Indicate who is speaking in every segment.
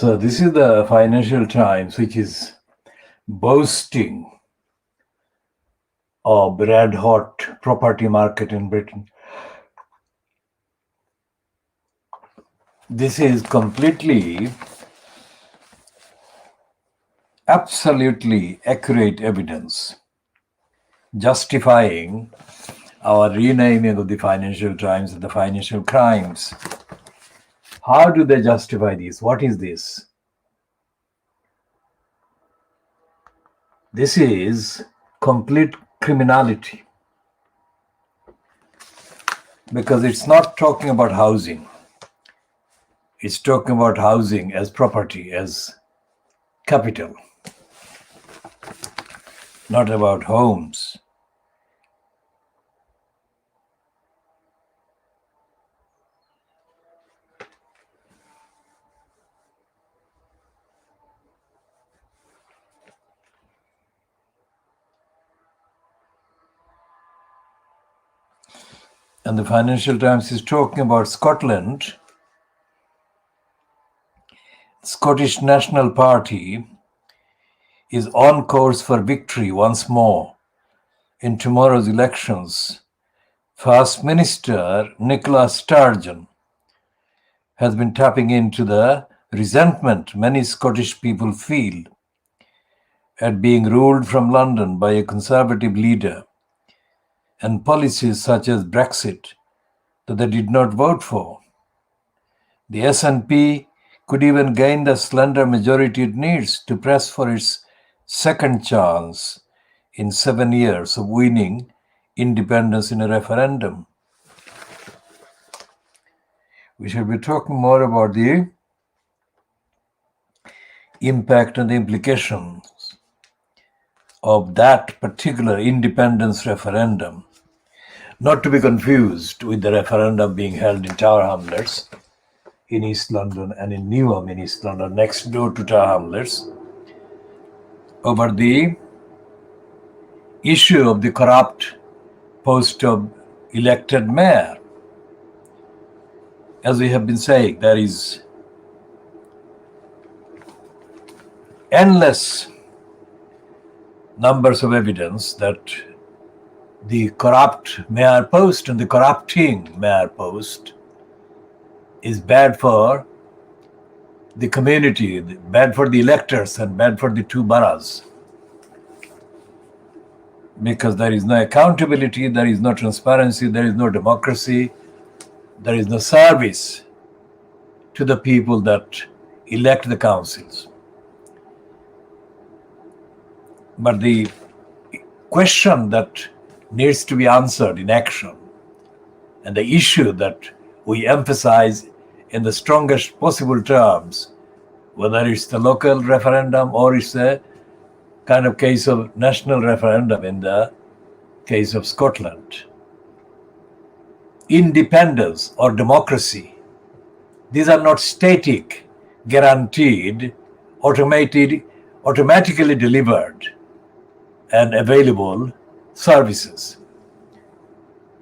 Speaker 1: So this is the Financial Times, which is boasting of red hot property market in Britain. This is completely, absolutely accurate evidence justifying our renaming of the Financial Times and the Financial Crimes. How do they justify this? What is this? This is complete criminality, because it's not talking about housing. It's talking about housing as property, as capital, not about homes. And the Financial Times is talking about Scotland. Scottish National Party is on course for victory once more in tomorrow's elections. First Minister Nicola Sturgeon has been tapping into the resentment many Scottish people feel at being ruled from London by a Conservative leader and policies such as Brexit that they did not vote for. The SNP could even gain the slender majority it needs to press for its second chance in 7 years of winning independence in a referendum. We shall be talking more about the impact and the implications of that particular independence referendum, not to be confused with the referendum being held in Tower Hamlets in East London and in Newham in East London, next door to Tower Hamlets, over the issue of the corrupt post of elected mayor. As we have been saying, there is endless numbers of evidence that the corrupt mayor post and the corrupting mayor post is bad for the community, bad for the electors, and bad for the two boroughs. Because there is no accountability, there is no transparency, there is no democracy, there is no service to the people that elect the councils. But the question that needs to be answered in action, and the issue that we emphasize in the strongest possible terms, whether it's the local referendum or it's a kind of case of national referendum in the case of Scotland. Independence or democracy, these are not static, guaranteed, automatically delivered and available services.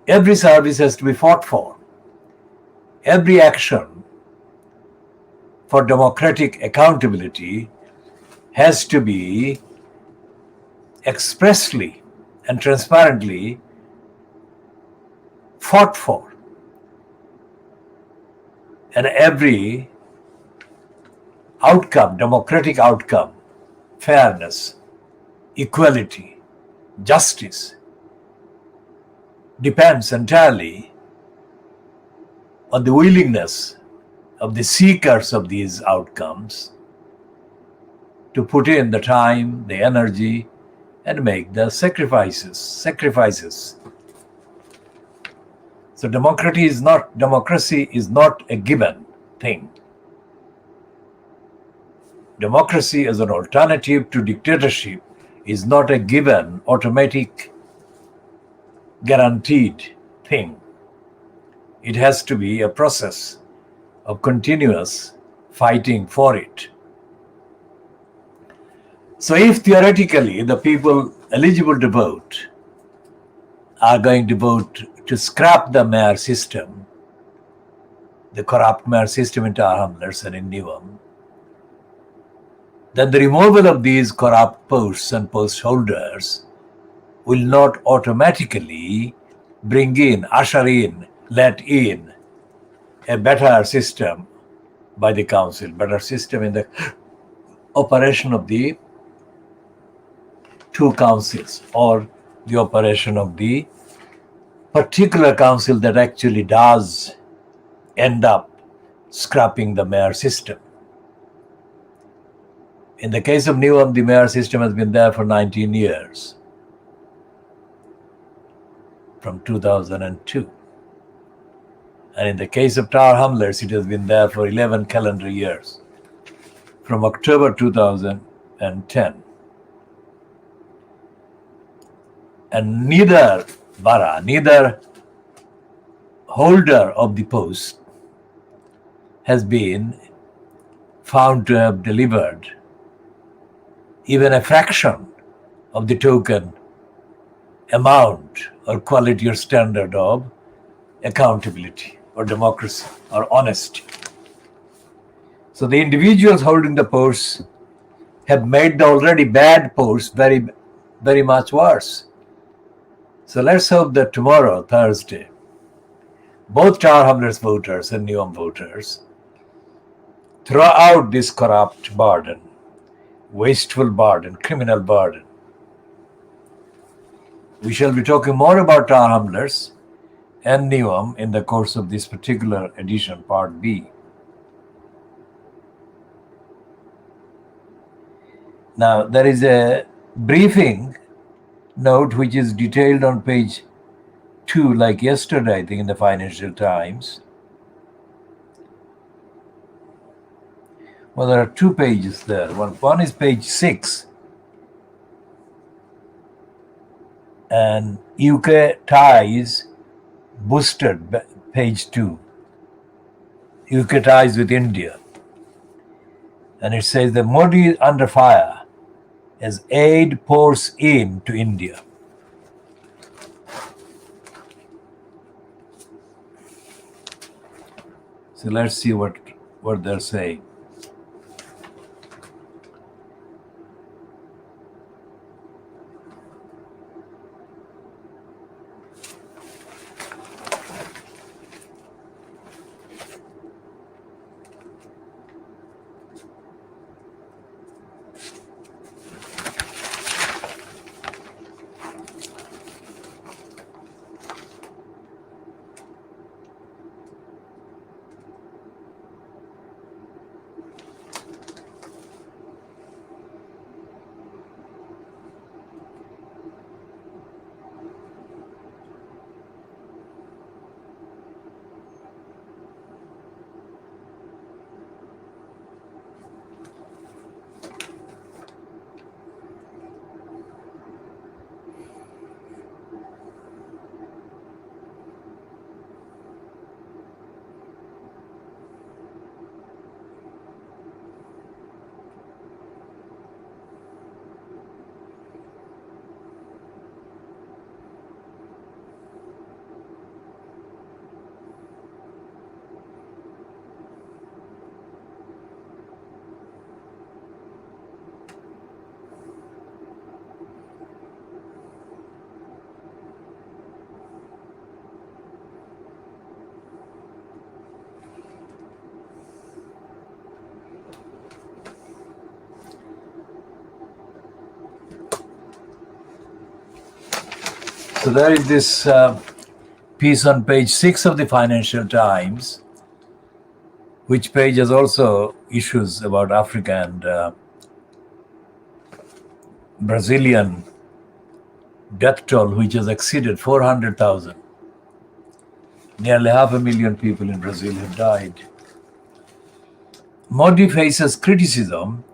Speaker 1: Every service has to be fought for. Every action for democratic accountability has to be expressly and transparently fought for. And every outcome, democratic outcome, fairness, equality, justice, depends entirely on the willingness of the seekers of these outcomes to put in the time, the energy, and make the sacrifices. So democracy is not a given thing. Democracy as an alternative to dictatorship is not a given, automatic, guaranteed thing. It has to be a process of continuous fighting for it. So if theoretically the people eligible to vote are going to vote to scrap the mayor system, the corrupt mayor system in Tower Hamlets and in Newham, then the removal of these corrupt posts and post holders will not automatically let in a better system by the council, better system in the operation of the two councils, or the operation of the particular council that actually does end up scrapping the mayor system. In the case of Newham, the mayor system has been there for 19 years, from 2002. And in the case of Tower Hamlets, it has been there for 11 calendar years, from October 2010. And neither holder of the post has been found to have delivered even a fraction of the token amount or quality or standard of accountability or democracy or honesty. So the individuals holding the posts have made the already bad posts very, very much worse. So let's hope that tomorrow, Thursday, both Tower Hamlets voters and Newham voters throw out this corrupt burden, wasteful burden, criminal burden. We shall be talking more about Tower Hamlets and Newham in the course of this particular edition, Part B. Now, there is a briefing note which is detailed on page 2, like yesterday, I think, in the Financial Times. Well, there are 2 pages there. One is page 6, and UK ties boosted, page 2. UK ties with India. And it says that Modi is under fire as aid pours in to India. So let's see what they're saying. So there is this piece on page 6 of the Financial Times, which page has also issues about Africa and Brazilian death toll, which has exceeded 400,000. Nearly 500,000 people in Brazil have died. Modi faces criticism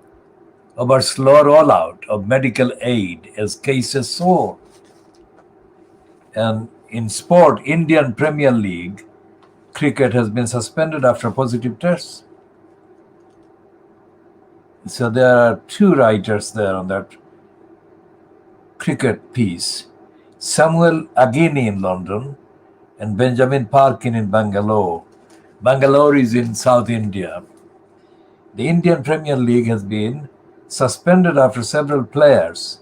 Speaker 1: about slow rollout of medical aid as cases soar. And in sport, Indian Premier League cricket has been suspended after positive tests. So there are 2 writers there on that cricket piece. Samuel Agini in London and Benjamin Parkin in Bangalore. Bangalore is in South India. The Indian Premier League has been suspended after several players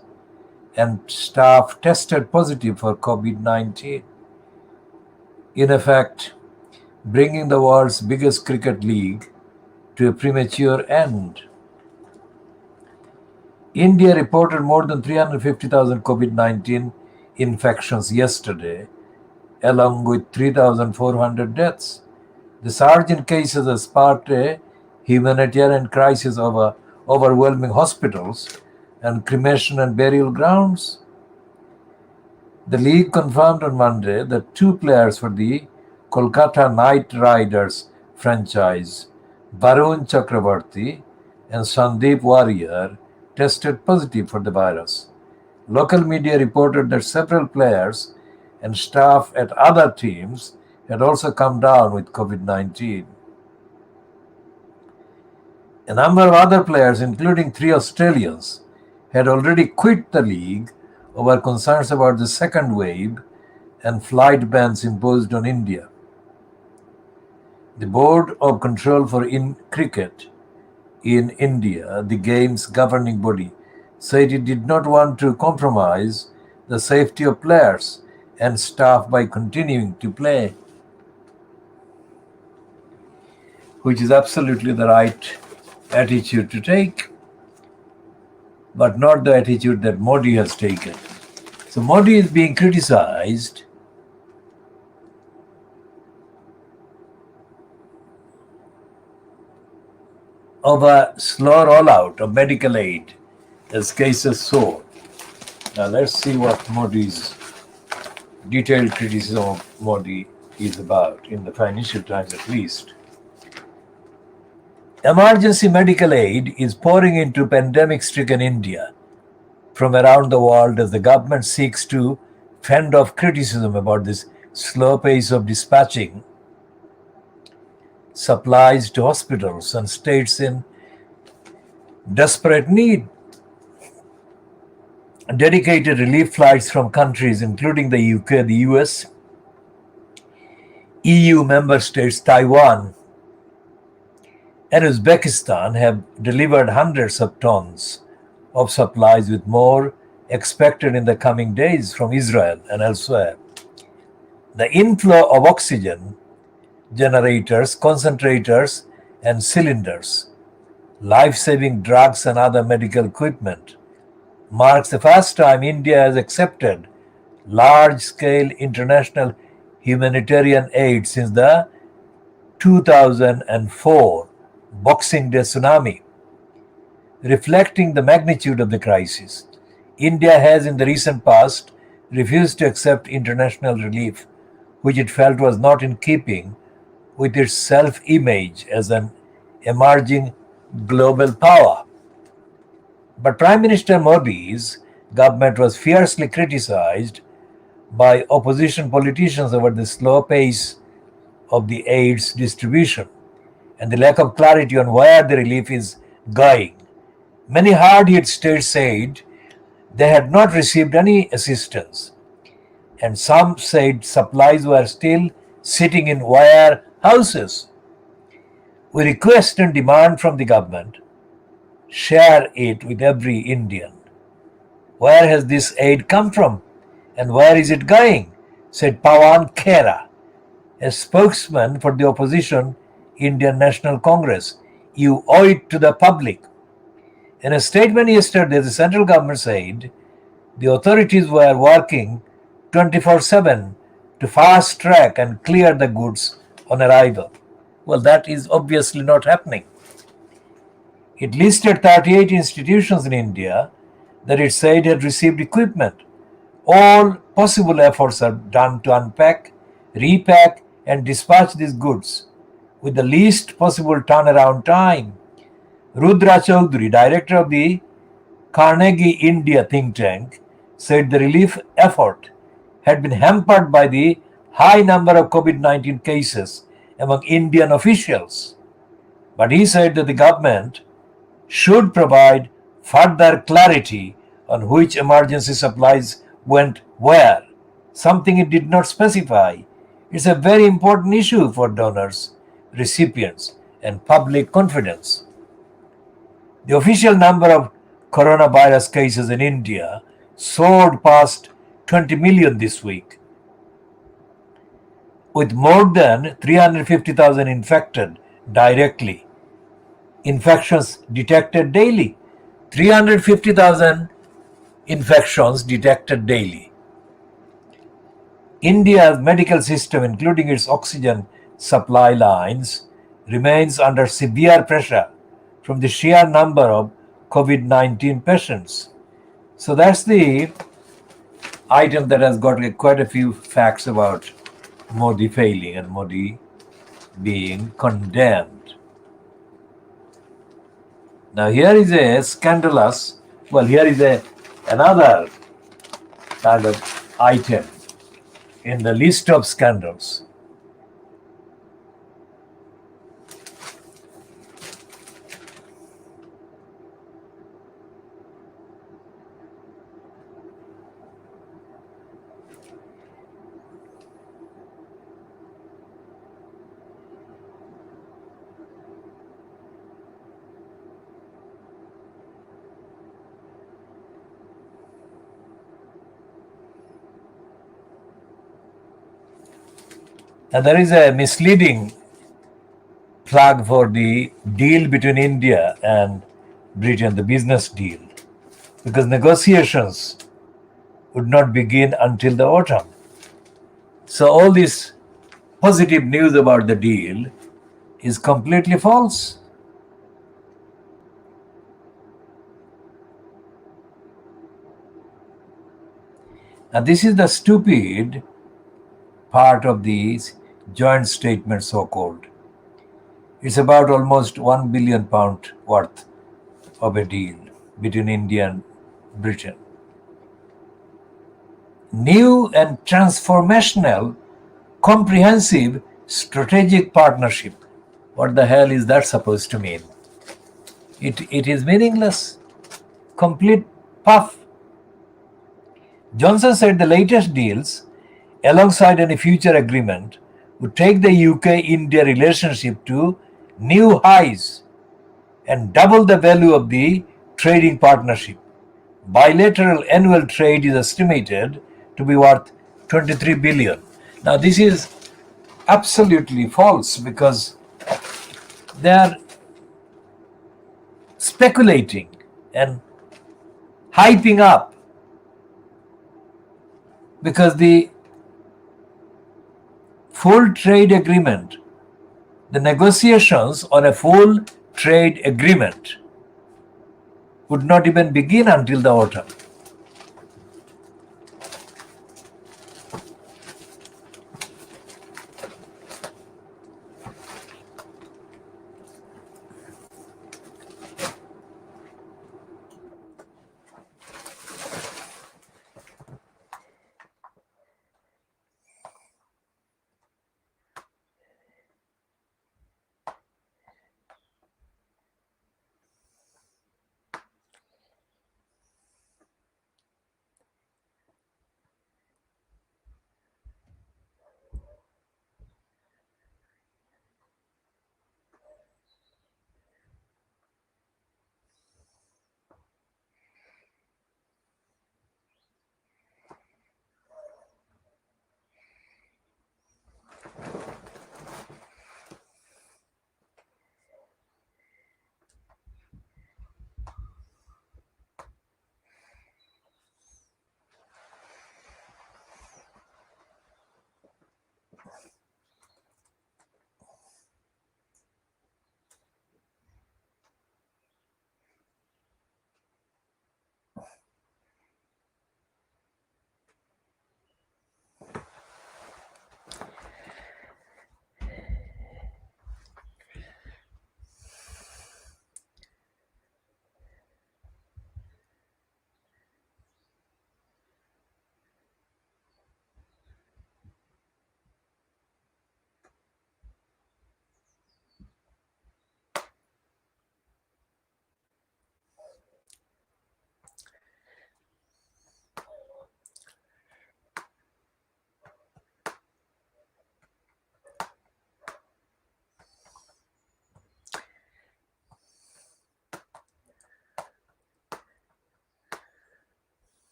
Speaker 1: and staff tested positive for COVID-19. In effect, bringing the world's biggest cricket league to a premature end. India reported more than 350,000 COVID-19 infections yesterday, along with 3,400 deaths. The surge in cases has sparked a humanitarian crisis over overwhelming hospitals and cremation and burial grounds. The league confirmed on Monday that 2 players for the Kolkata Knight Riders franchise, Varun Chakravarti and Sandeep Warrier, tested positive for the virus. Local media reported that several players and staff at other teams had also come down with COVID-19. A number of other players, including 3 Australians, had already quit the league over concerns about the second wave and flight bans imposed on India. The Board of Control for Cricket in India, the game's governing body, said it did not want to compromise the safety of players and staff by continuing to play, which is absolutely the right attitude to take, but not the attitude that Modi has taken. So Modi is being criticized of a slow rollout of medical aid as cases soar. Now let's see what Modi's detailed criticism of Modi is about, in the Financial Times at least. Emergency medical aid is pouring into pandemic-stricken India from around the world as the government seeks to fend off criticism about this slow pace of dispatching supplies to hospitals and states in desperate need. Dedicated relief flights from countries including the UK, the US, EU member states, Taiwan, and Uzbekistan have delivered hundreds of tons of supplies, with more expected in the coming days from Israel and elsewhere. The inflow of oxygen generators, concentrators, and cylinders, life-saving drugs, and other medical equipment marks the first time India has accepted large-scale international humanitarian aid since the 2004 Boxing Day tsunami. Reflecting the magnitude of the crisis, India has in the recent past refused to accept international relief, which it felt was not in keeping with its self-image as an emerging global power. But Prime Minister Modi's government was fiercely criticized by opposition politicians over the slow pace of the aid's distribution and the lack of clarity on where the relief is going. Many hard-hit states said they had not received any assistance, and some said supplies were still sitting in warehouses. We request and demand from the government, share it with every Indian. Where has this aid come from and where is it going? Said Pawan Khera, a spokesman for the opposition Indian National Congress. You owe it to the public. In a statement yesterday, the central government said the authorities were working 24/7 to fast track and clear the goods on arrival. Well, that is obviously not happening. It listed 38 institutions in India that it said had received equipment. All possible efforts are done to unpack, repack, and dispatch these goods with the least possible turnaround time. Rudra Chaudhary, director of the Carnegie India think tank, said the relief effort had been hampered by the high number of COVID-19 cases among Indian officials. But he said that the government should provide further clarity on which emergency supplies went where, something it did not specify. It's a very important issue for donors, recipients, and public confidence. The official number of coronavirus cases in India soared past 20 million this week, with more than 350,000 infected directly. Infections detected daily. 350,000 infections detected daily. India's medical system, including its oxygen supply lines, remains under severe pressure from the sheer number of COVID-19 patients. So that's the item that has got quite a few facts about Modi failing and Modi being condemned. Now here is a scandalous, here is another kind of item in the list of scandals. And there is a misleading plug for the deal between India and Britain, the business deal, because negotiations would not begin until the autumn. So all this positive news about the deal is completely false. And this is the stupid part of these joint statement, so called. It's about almost £1 billion worth of a deal between India and Britain. New and transformational, comprehensive strategic partnership. What the hell is that supposed to mean? It is meaningless. Complete puff. Johnson said the latest deals, alongside any future agreement, would take the UK-India relationship to new highs and double the value of the trading partnership. Bilateral annual trade is estimated to be worth 23 billion. Now this is absolutely false because they are speculating and hyping up, because the full trade agreement, the negotiations on a full trade agreement would not even begin until the autumn.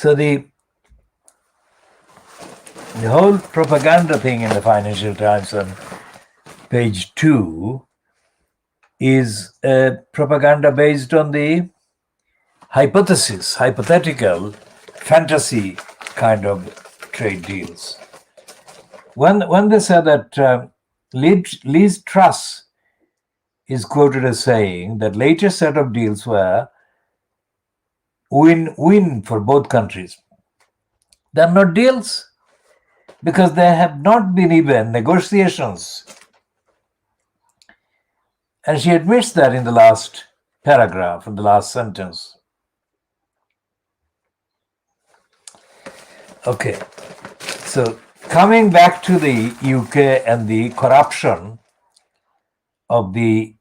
Speaker 1: So the whole propaganda thing in the Financial Times on page 2 is propaganda based on the hypothetical, fantasy kind of trade deals. When they said that Liz Truss is quoted as saying that latest set of deals were win-win for both countries. They're not deals because there have not been even negotiations. And she admits that in the last paragraph, in the last sentence. Okay, so coming back to the UK and the corruption of the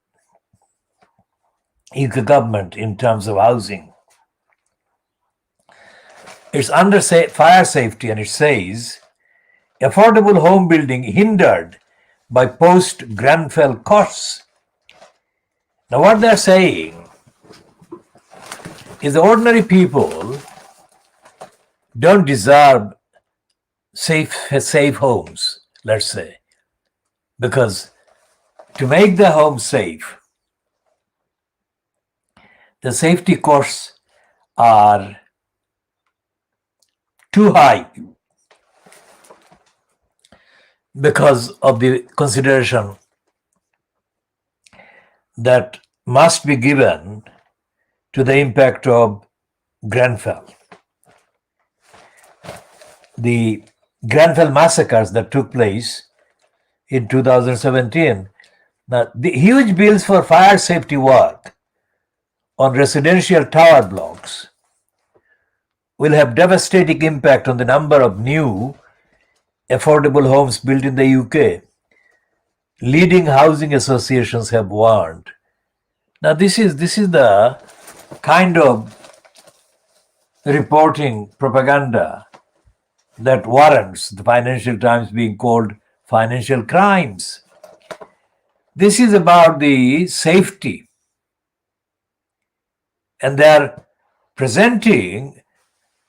Speaker 1: UK government in terms of housing. It's under fire safety, and it says affordable home building hindered by post-Grenfell costs. Now what they're saying is the ordinary people don't deserve safe homes, let's say, because to make the home safe, the safety costs are too high because of the consideration that must be given to the impact of Grenfell. The Grenfell massacres that took place in 2017, now the huge bills for fire safety work on residential tower blocks will have devastating impact on the number of new affordable homes built in the UK. Leading housing associations have warned. Now this is the kind of reporting propaganda that warrants the Financial Times being called financial crimes. This is about the safety, and they are presenting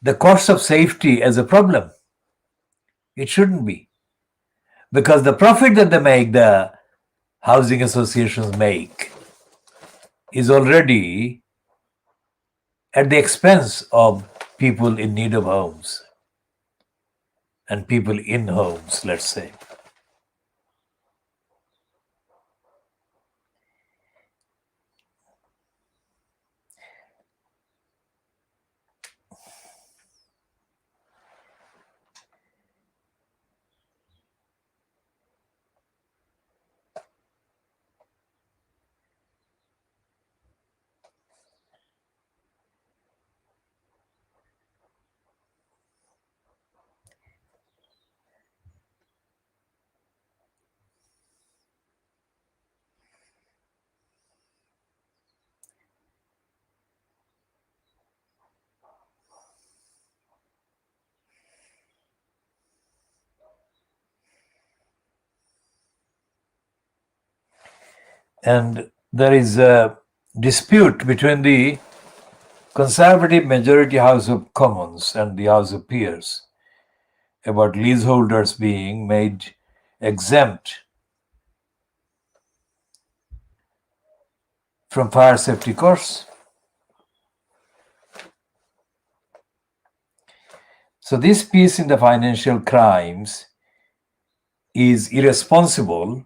Speaker 1: the cost of safety as a problem. It shouldn't be, because the profit that they make, the housing associations make, is already at the expense of people in need of homes and people in homes, let's say. And there is a dispute between the Conservative majority House of Commons and the House of Peers about leaseholders being made exempt from fire safety costs. So this piece in the Financial Crimes is irresponsible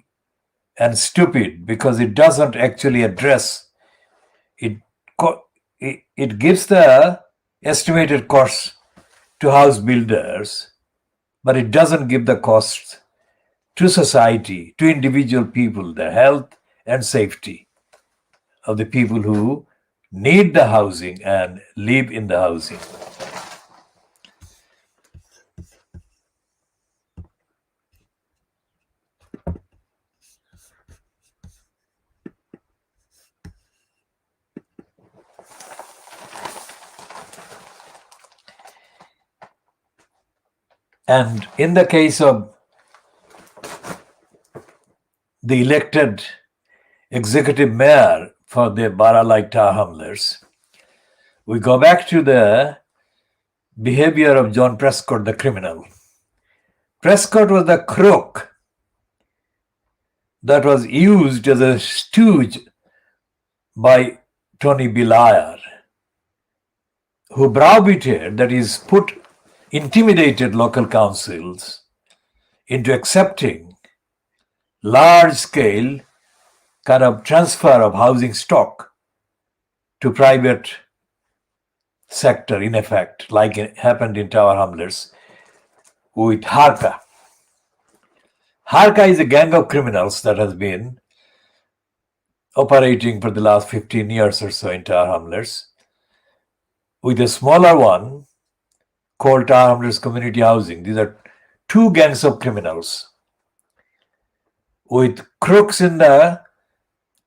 Speaker 1: and stupid because it doesn't actually address it. It gives the estimated costs to house builders, but it doesn't give the costs to society, to individual people, the health and safety of the people who need the housing and live in the housing. And in the case of the elected executive mayor for the Bara-like Hamlers, we go back to the behavior of John Prescott, the criminal. Prescott was the crook that was used as a stooge by Tony Blair, who browbeated, that is, intimidated local councils into accepting large-scale kind of transfer of housing stock to private sector, in effect, like it happened in Tower Hamlets with Haque. Haque is a gang of criminals that has been operating for the last 15 years or so in Tower Hamlets, with a smaller one called Tower Hamlets Community Housing. These are two gangs of criminals with crooks in the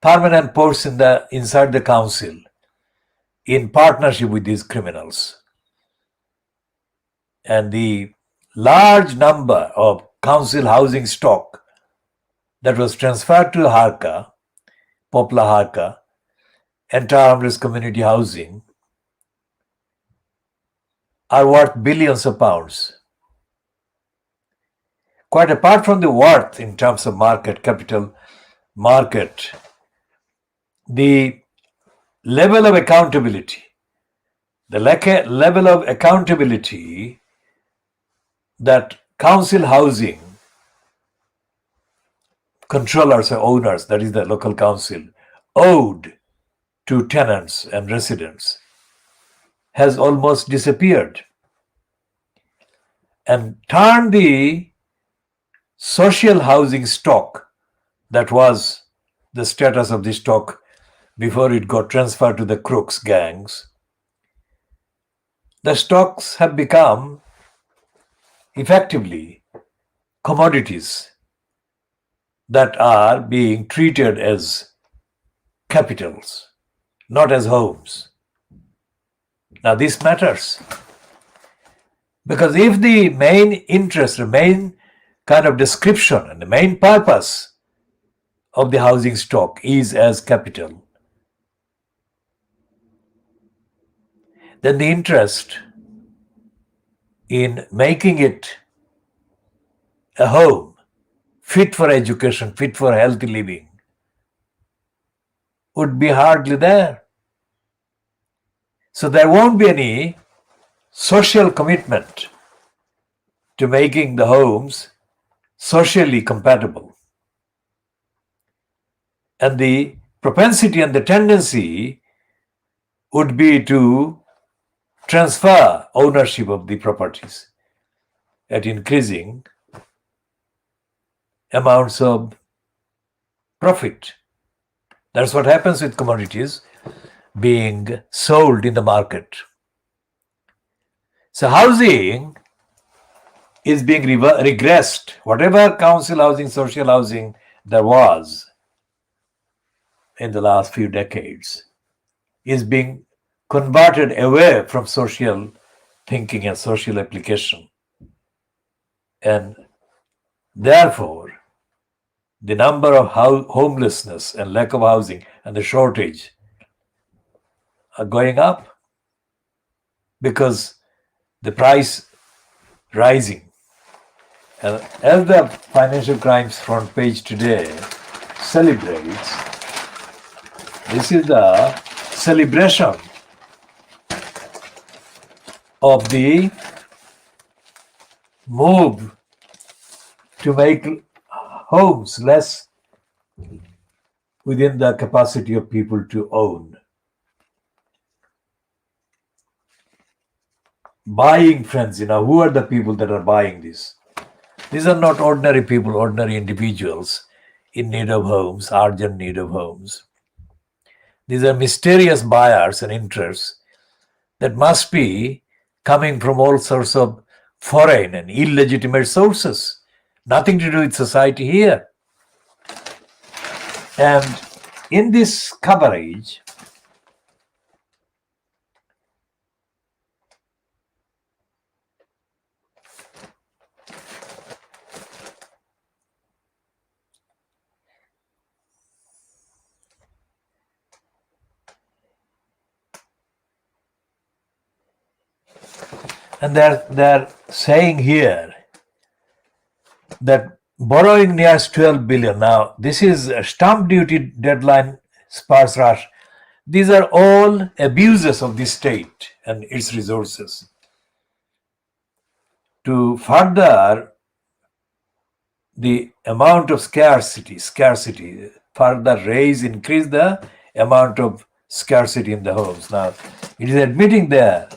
Speaker 1: permanent posts inside the council in partnership with these criminals. And the large number of council housing stock that was transferred to Haque, Poplar Haque, and Tower Hamlets Community Housing are worth billions of pounds. Quite apart from the worth in terms of market, capital market, the level of accountability, that council housing controllers or owners, that is the local council, owed to tenants and residents has almost disappeared, and turned the social housing stock, that was the status of the stock before it got transferred to the crooks gangs, the stocks have become effectively commodities that are being treated as capitals, not as homes. Now this matters, because if the main interest, the main kind of description and the main purpose of the housing stock is as capital, then the interest in making it a home fit for education, fit for healthy living, would be hardly there. So there won't be any social commitment to making the homes socially compatible. And the propensity and the tendency would be to transfer ownership of the properties at increasing amounts of profit. That's what happens with commodities being sold in the market. So housing is being regressed. Whatever council housing, social housing there was in the last few decades is being converted away from social thinking and social application. And therefore, the number of homelessness and lack of housing and the shortage are going up because the price rising. And as the Financial Crimes front page today celebrates, this is the celebration of the move to make homes less within the capacity of people to own. Buying, friends, who are the people that are buying this? These are not ordinary people, ordinary individuals in need of homes, urgent need of homes. These are mysterious buyers and interests that must be coming from all sorts of foreign and illegitimate sources. Nothing to do with society here. And in this coverage, And they're saying here that borrowing nears 12 billion. Now, this is a stamp duty deadline, sparse rush. These are all abuses of the state and its resources. To further the amount of scarcity, further increase the amount of scarcity in the homes. Now, it is admitting there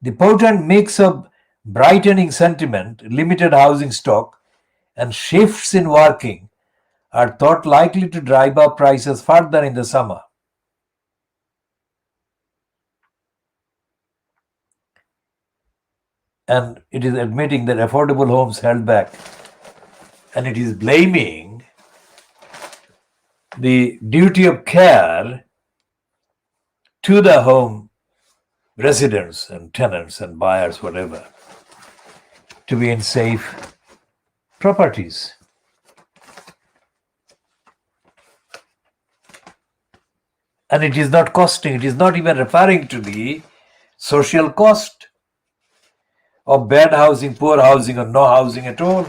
Speaker 1: the potent mix of brightening sentiment, limited housing stock, and shifts in working are thought likely to drive up prices further in the summer. And it is admitting that affordable homes held back. And it is blaming the duty of care to the home residents and tenants and buyers, whatever, to be in safe properties. And it is not costing, it is not even referring to the social cost of bad housing, poor housing, or no housing at all.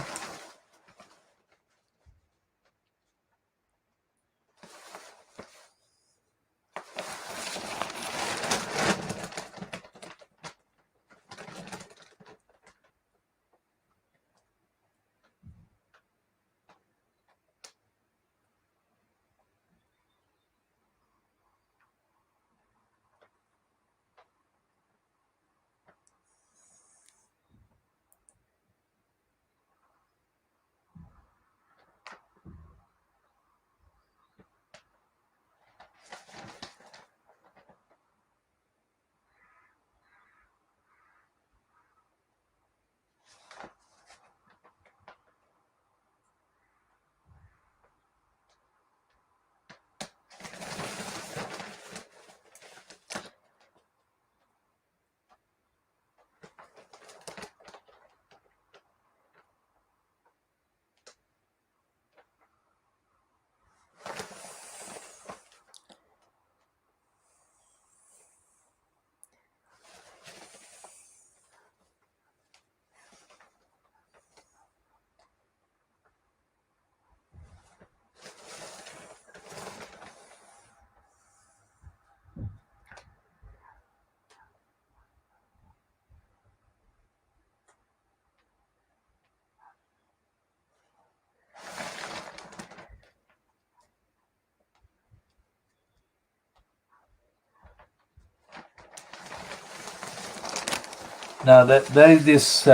Speaker 1: Now, there is this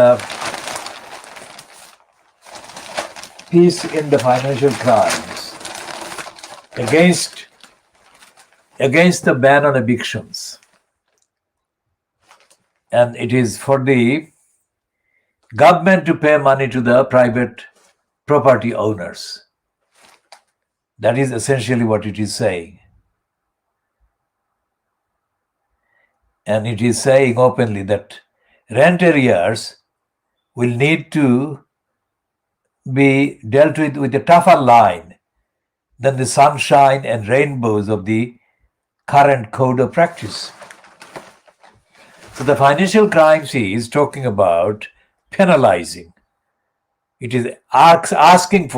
Speaker 1: piece in the Financial Crimes against the ban on evictions. And it is for the government to pay money to the private property owners. That is essentially what it is saying. And it is saying openly that rent arrears will need to be dealt with a tougher line than the sunshine and rainbows of the current code of practice. So the Financial Crimes is talking about penalizing. It is arguing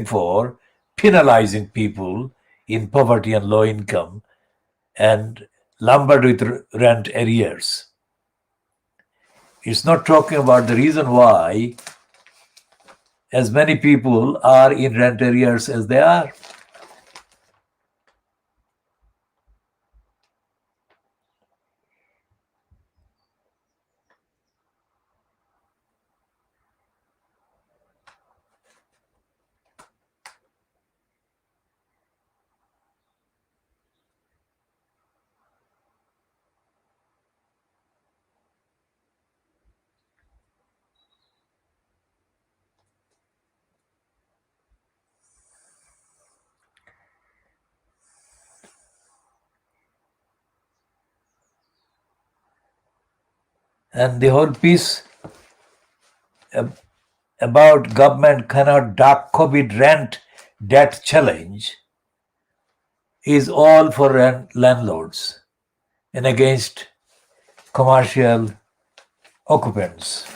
Speaker 1: for penalizing people in poverty and low income and lumbered with rent arrears. It's not talking about the reason why as many people are in rent arrears as they are. And the whole piece about government cannot duck COVID rent debt challenge is all for landlords and against commercial occupants.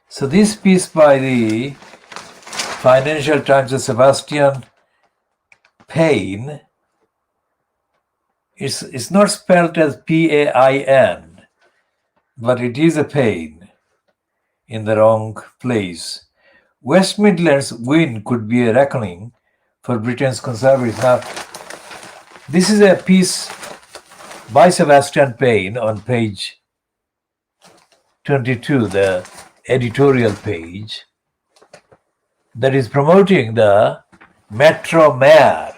Speaker 1: So this piece by the Financial Times, Sebastian Payne, it's not spelled as P-A-I-N, but it is a pain in the wrong place. West Midlands win could be a reckoning for Britain's Conservatives. Now, this is a piece by Sebastian Payne on page 22, the editorial page, that is promoting the Metro Mayor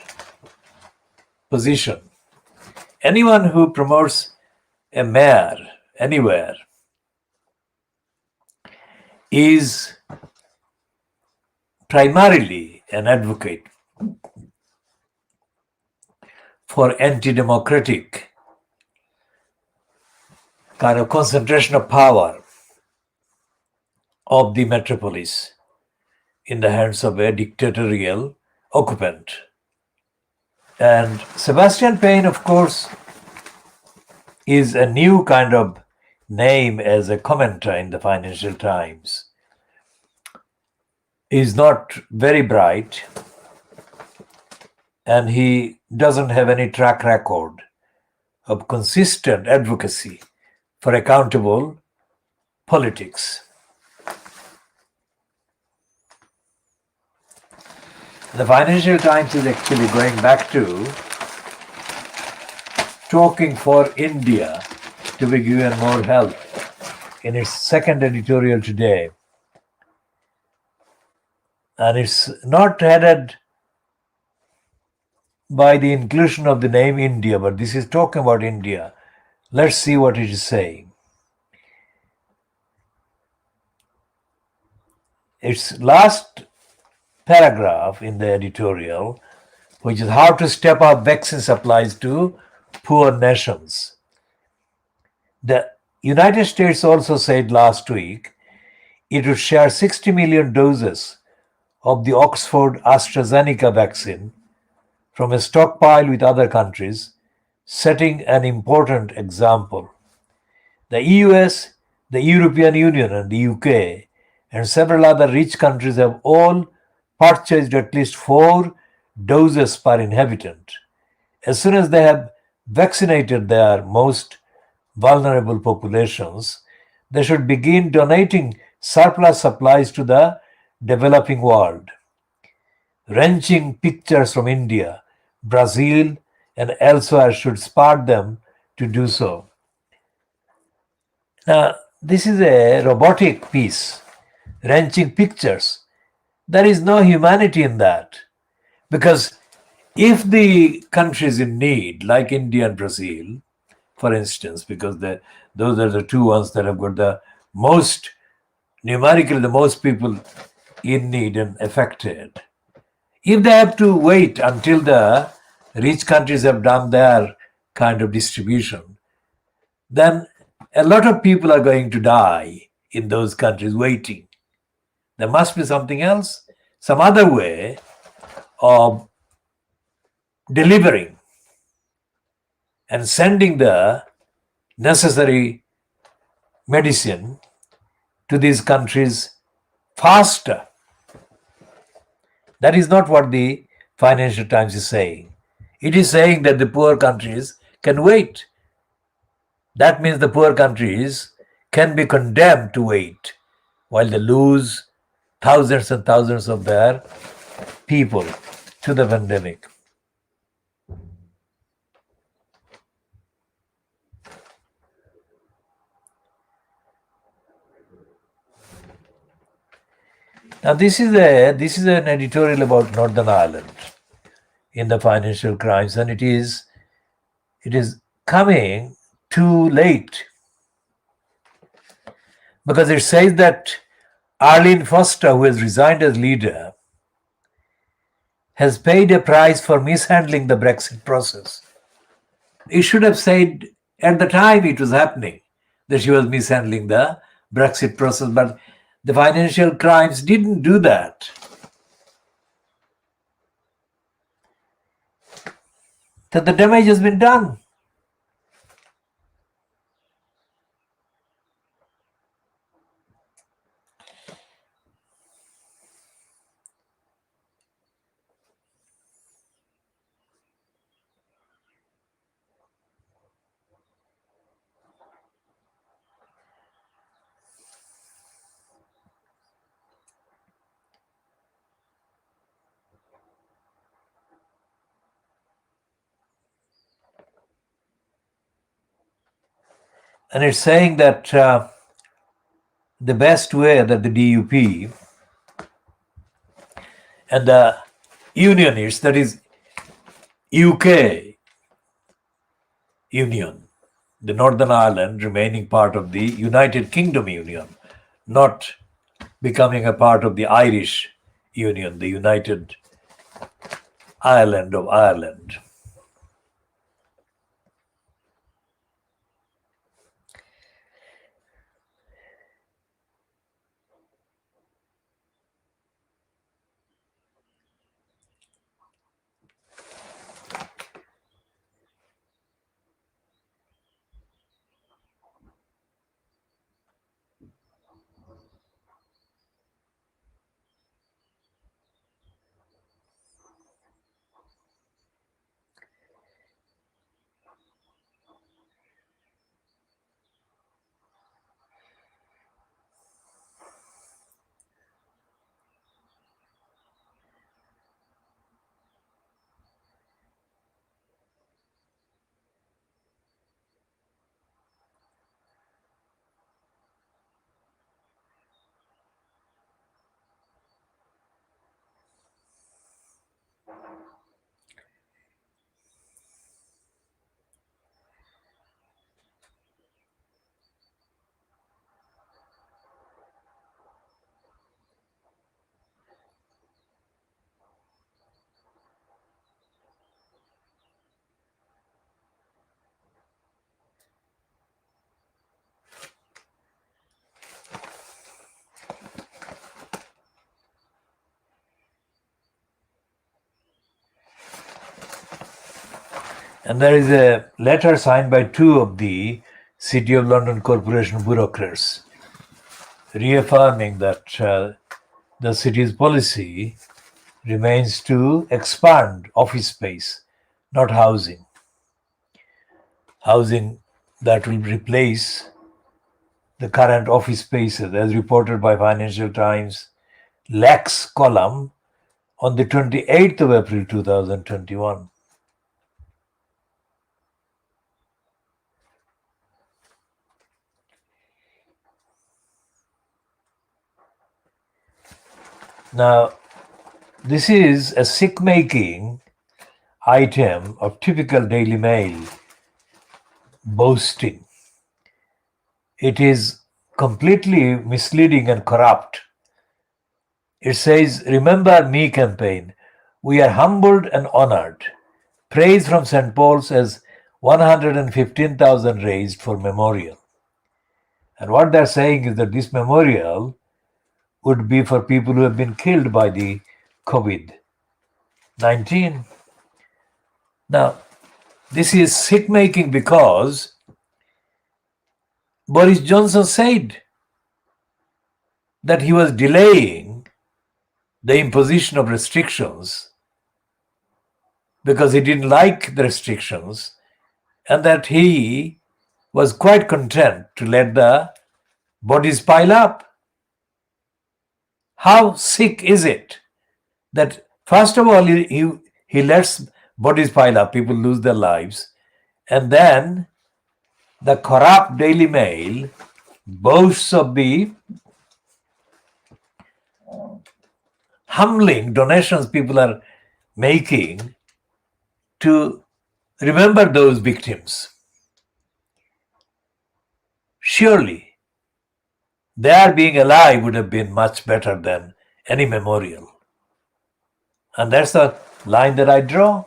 Speaker 1: position. Anyone who promotes a mayor anywhere is primarily an advocate for anti-democratic kind of concentration of power of the metropolis in the hands of a dictatorial occupant. And Sebastian Payne, of course, is a new kind of name as a commentator in the Financial Times is not very bright, and he doesn't have any track record of consistent advocacy for accountable politics. The Financial Times is actually going back to talking for India to be given more help in its second editorial today. And it's not headed by the inclusion of the name India, but this is talking about India. Let's see what it is saying. Its last paragraph in the editorial, which is how to step up vaccine supplies to poor nations. The United States also said last week it would share 60 million doses of the Oxford AstraZeneca vaccine from a stockpile with other countries, setting an important example. The US, the European Union, and the UK, and several other rich countries have all purchased at least 4 doses per inhabitant. As soon as they have vaccinated their most vulnerable populations, they should begin donating surplus supplies to the developing world. Wrenching pictures from India, Brazil, and elsewhere should spur them to do so. Now, this is a robotic piece, wrenching pictures. There is no humanity in that. Because if the countries in need, like India and Brazil, for instance, because those are the two ones that have got the most, numerically, the most people in need and affected, if they have to wait until the rich countries have done their kind of distribution, then a lot of people are going to die in those countries waiting. There must be something else, some other way of delivering and sending the necessary medicine to these countries faster. That is not what the Financial Times is saying. It is saying that the poor countries can wait. That means the poor countries can be condemned to wait while they lose thousands and thousands of their people to the pandemic. Now this is an editorial about Northern Ireland in the Financial Crimes, and it is coming too late, because it says that Arlene Foster, who has resigned as leader, has paid a price for mishandling the Brexit process. It should have said at the time it was happening that she was mishandling the Brexit process, but the Financial Crimes didn't do that. So the damage has been done. And it's saying that the best way that the DUP and the unionists, that is UK Union, the Northern Ireland remaining part of the United Kingdom Union, not becoming a part of the Irish Union, the United Ireland of Ireland. And there is a letter signed by two of the City of London Corporation bureaucrats reaffirming that the city's policy remains to expand office space, not housing. Housing that will replace the current office spaces, as reported by Financial Times Lax column on the 28th of April 2021. Now, this is a sick-making item of typical Daily Mail boasting. It is completely misleading and corrupt. It says, "Remember Me campaign. We are humbled and honored. Praise from St. Paul's as 115,000 raised for memorial." And what they're saying is that this memorial would be for people who have been killed by the COVID-19. Now, this is sick-making because Boris Johnson said that he was delaying the imposition of restrictions because he didn't like the restrictions, and that he was quite content to let the bodies pile up. How sick is it that first of all he lets bodies pile up, people lose their lives, and then the corrupt Daily Mail boasts of the humbling donations people are making to remember those victims. Surely, their being alive would have been much better than any memorial. And that's the line that I draw.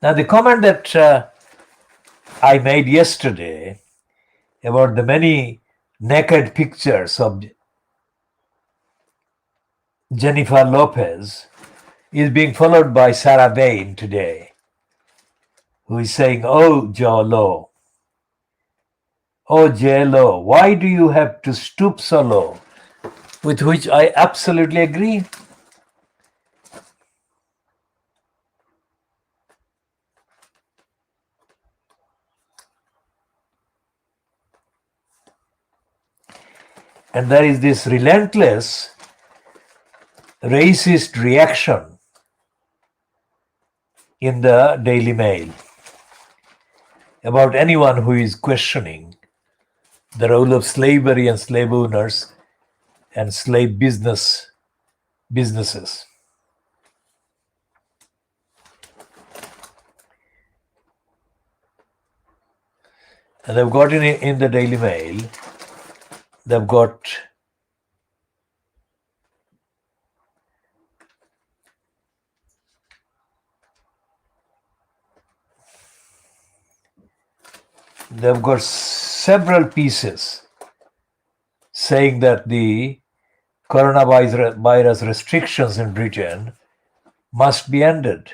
Speaker 1: Now, the comment that I made yesterday about the many naked pictures of Jennifer Lopez is being followed by Sarah Bain today, who is saying, "Oh, J-Lo, oh, J-Lo, why do you have to stoop so low?" With which I absolutely agree. And there is this relentless racist reaction in the Daily Mail about anyone who is questioning the role of slavery and slave owners and slave businesses. And they've got in the Daily Mail, they've got several pieces saying that the coronavirus restrictions in Britain must be ended.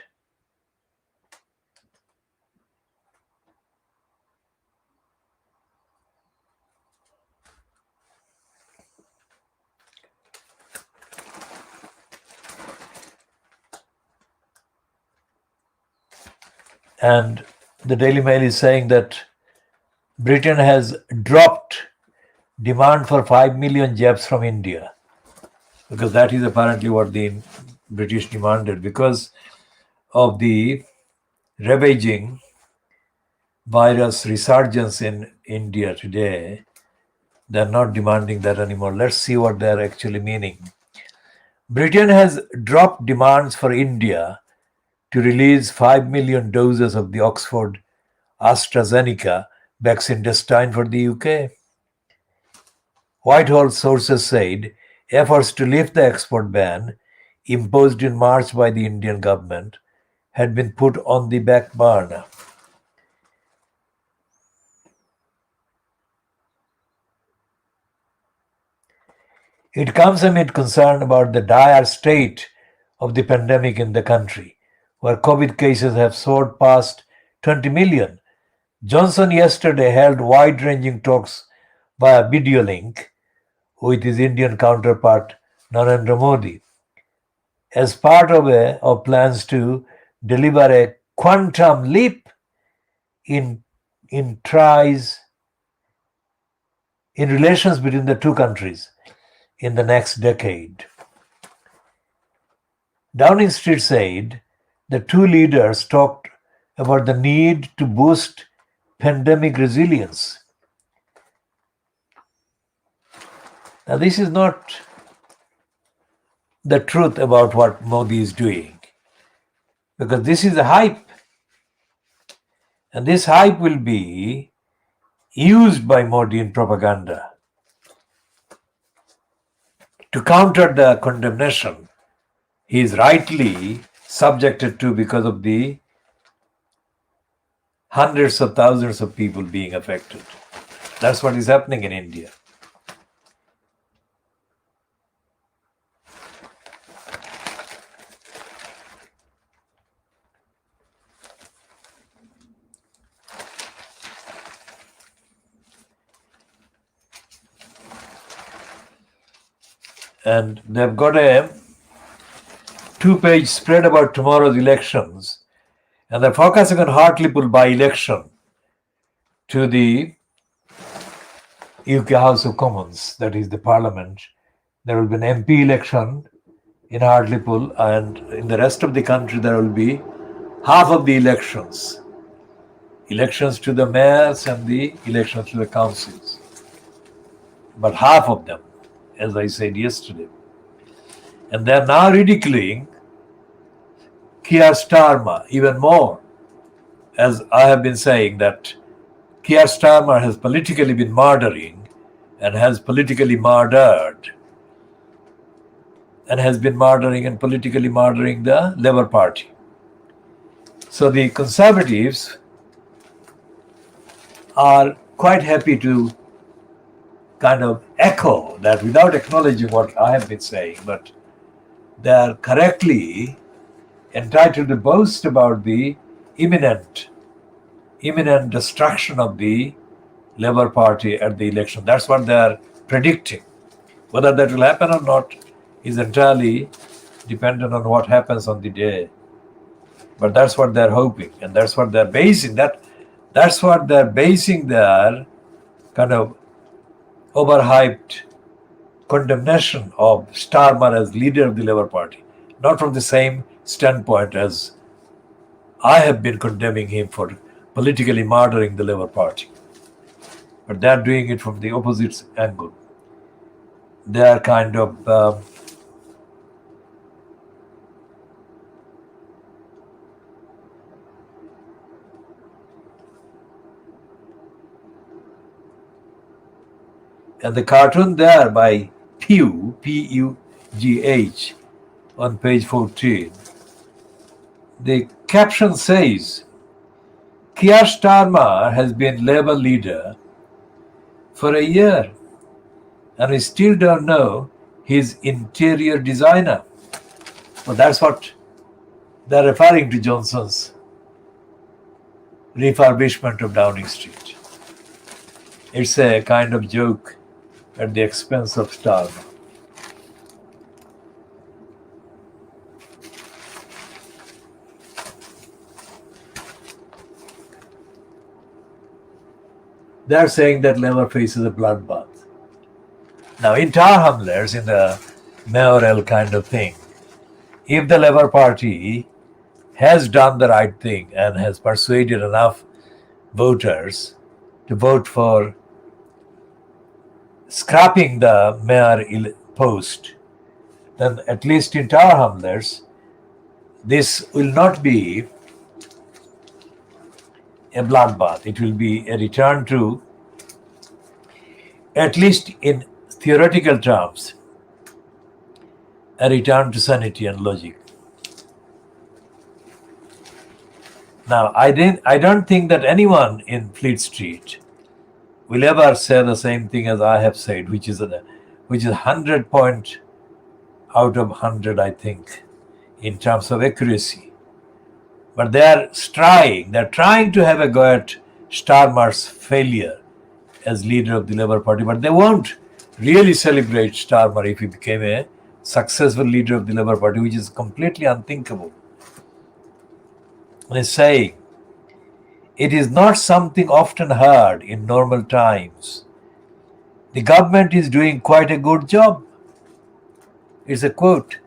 Speaker 1: And the Daily Mail is saying that Britain has dropped demand for 5 million jabs from India, because that is apparently what the British demanded. Because of the ravaging virus resurgence in India today, they're not demanding that anymore. Let's see what they're actually meaning. Britain has dropped demands for India to release 5 million doses of the Oxford AstraZeneca vaccine destined for the UK. Whitehall sources said efforts to lift the export ban imposed in March by the Indian government had been put on the back burner. It comes amid concern about the dire state of the pandemic in the country, where COVID cases have soared past 20 million. Johnson yesterday held wide-ranging talks via video link with his Indian counterpart Narendra Modi as part of plans to deliver a quantum leap in tries in relations between the two countries in the next decade. Downing Street said the two leaders talked about the need to boost pandemic resilience. Now, this is not the truth about what Modi is doing, because this is a hype. And this hype will be used by Modi in propaganda to counter the condemnation he is rightly subjected to because of the hundreds of thousands of people being affected. That's what is happening in India. And they've got a 2-page spread about tomorrow's elections, and they're focusing on Hartlepool by-election to the UK House of Commons, that is the Parliament. There will be an MP election in Hartlepool, and in the rest of the country there will be half of the elections to the mayors and the elections to the councils, but half of them, as I said yesterday. And they are now ridiculing Keir Starmer even more, as I have been saying that Keir Starmer has politically been murdering and has politically murdered and has been murdering and politically murdering the Labour Party. So the Conservatives are quite happy to kind of echo that without acknowledging what I have been saying, but they are correctly entitled to boast about the imminent destruction of the Labour Party at the election. That's what they are predicting. Whether that will happen or not is entirely dependent on what happens on the day. But that's what they're hoping, and that's what they're basing that's what they're basing their kind of overhyped condemnation of Starmer as leader of the Labour Party, not from the same standpoint as I have been condemning him for politically murdering the Labour Party. But they're doing it from the opposite angle. They are kind of and the cartoon there by Pugh, P-U-G-H, on page 14. The caption says, Keir Starmer has been Labour leader for a year, and we still don't know his interior designer. Well, that's what they're referring to Johnson's refurbishment of Downing Street. It's a kind of joke at the expense of Starmer. They're saying that Labour faces a bloodbath. Now, in Tower Hamlets, in the mayoral kind of thing, if the Labour Party has done the right thing and has persuaded enough voters to vote for scrapping the mayor post, then at least in Tower Hamlets, this will not be a bloodbath. It will be a return to, at least in theoretical terms, a return to sanity and logic. Now, I don't think that anyone in Fleet Street will ever say the same thing as I have said, which is that which is 100 point out of 100, I think, in terms of accuracy. But they're trying to have a go at Starmer's failure as leader of the Labour Party, but they won't really celebrate Starmer if he became a successful leader of the Labour Party, which is completely unthinkable. And he's saying, it is not something often heard in normal times. The government is doing quite a good job. It's a quote.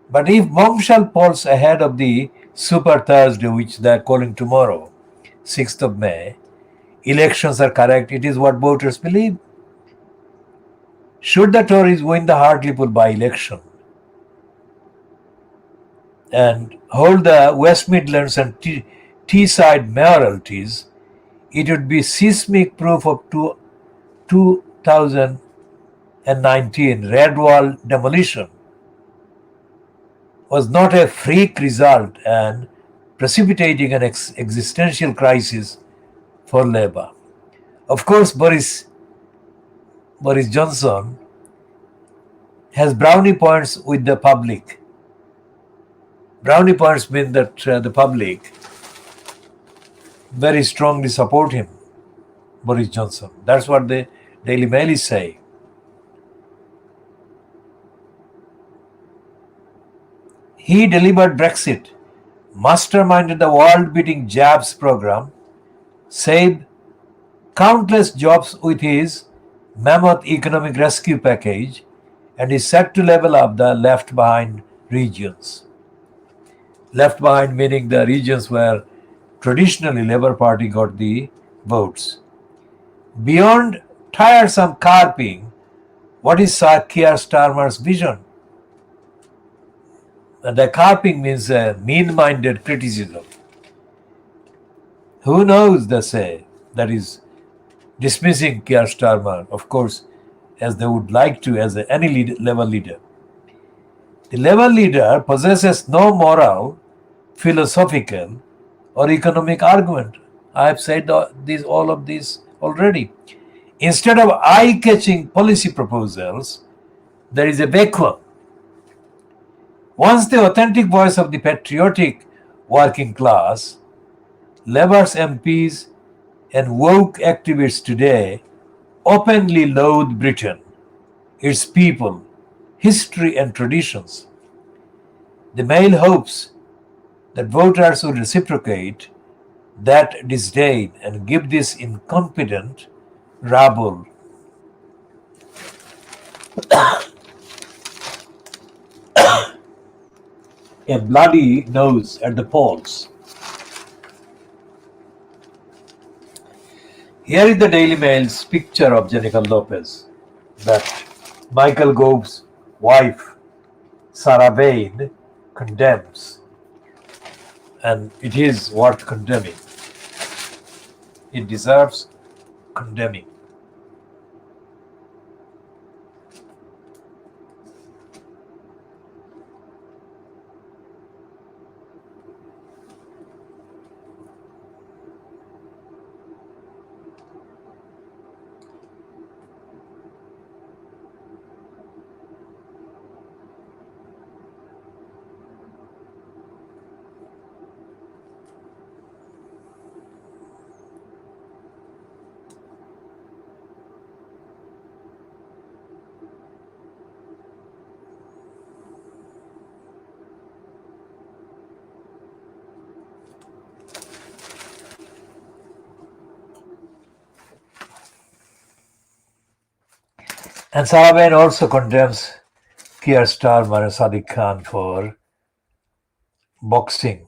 Speaker 1: But if bombshell polls ahead of the Super Thursday, which they're calling tomorrow, 6th of May, elections are correct, it is what voters believe. Should the Tories win the Hartlepool by-election and hold the West Midlands and Teesside mayoralties, it would be seismic proof of 2019 Red Wall demolition was not a freak result and precipitating an existential crisis for Labour. Of course, Boris Johnson has brownie points with the public. Brownie points mean that the public very strongly support him, Boris Johnson. That's what the Daily Mail is saying. He delivered Brexit, masterminded the world-beating jabs program, saved countless jobs with his mammoth economic rescue package, and is set to level up the left-behind regions. Left behind meaning the regions where traditionally Labour Party got the votes. Beyond tiresome carping, what is Keir Starmer's vision? The carping means mean-minded criticism. Who knows, they say, that is dismissing Keir Starmer, of course, as they would like to, as any Labour leader. The Labour leader possesses no moral, philosophical, or economic argument. I have said all of this already. Instead of eye-catching policy proposals, there is a vacuum. Once the authentic voice of the patriotic working class, Labour's MPs and woke activists today openly loathe Britain, its people, history and traditions. The Mail hopes that voters will reciprocate that disdain and give this incompetent rabble a bloody nose at the polls. Here is the Daily Mail's picture of Jennifer Lopez that Michael Gove's wife, Sarah Vane, condemns. And it is worth condemning. It deserves condemning. And Sarah Vane also condemns Keir Starmer and Sadiq Khan for boxing.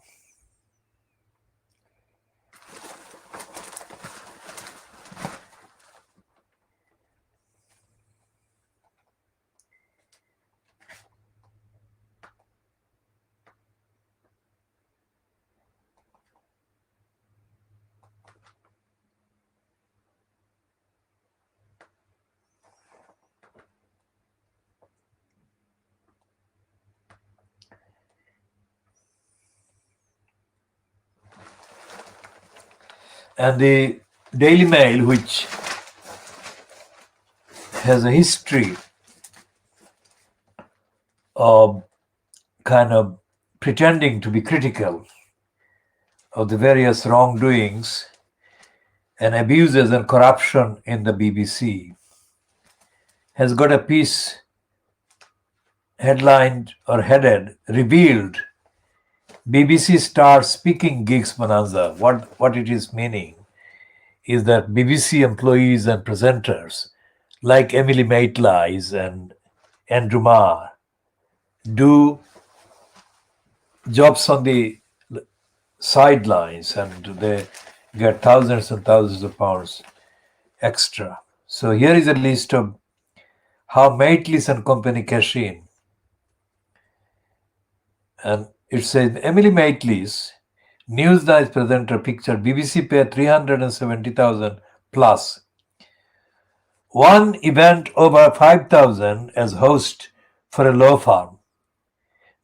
Speaker 1: And the Daily Mail, which has a history of kind of pretending to be critical of the various wrongdoings and abuses and corruption in the BBC, has got a piece headlined or headed, "Revealed BBC Star Speaking Gigs Bonanza." What it is meaning is that BBC employees and presenters like Emily Maitlis and Andrew Marr do jobs on the sidelines and they get thousands and thousands of pounds extra. So here is a list of how Maitlis and company cash in. And it says Emily Maitlis, Newsnight presenter, pictured BBC pay 370,000 plus. One event over 5,000 as host for a law firm.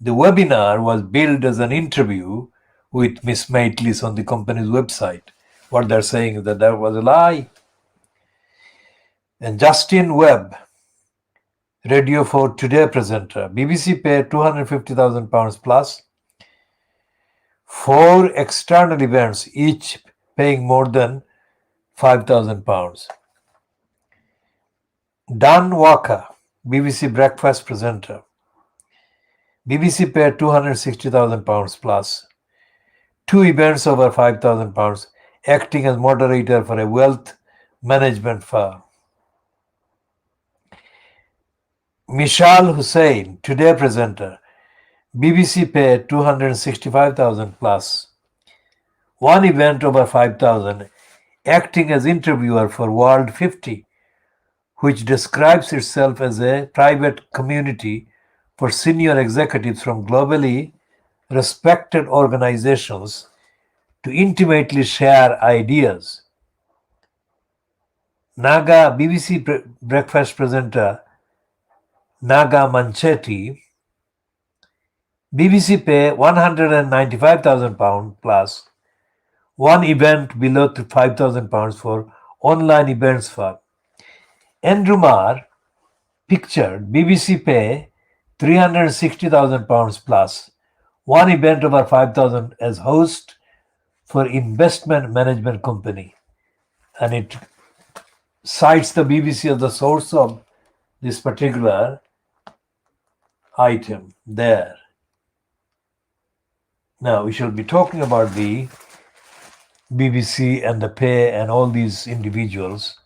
Speaker 1: The webinar was billed as an interview with Miss Maitlis on the company's website. What they're saying is that that was a lie. And Justin Webb, Radio 4 Today presenter, BBC paid £250,000 plus. 4 external events, each paying more than £5,000. Dan Walker, BBC Breakfast presenter, BBC paid £260,000 plus. 2 events over £5,000, acting as moderator for a wealth management firm. Mishal Hussain, Today presenter, BBC paid £265,000 plus. 1 event over £5,000, acting as interviewer for World 50, which describes itself as a private community for senior executives from globally respected organizations to intimately share ideas. Naga BBC breakfast presenter Naga Manchetti, BBC pay £195,000 plus. 1 event below £5,000 for online events firm. Andrew Marr, pictured, BBC pay £360,000 plus. 1 event over 5,000 as host for investment management company. And it cites the BBC as the source of this particular item there. Now we shall be talking about the BBC and the pay and all these individuals.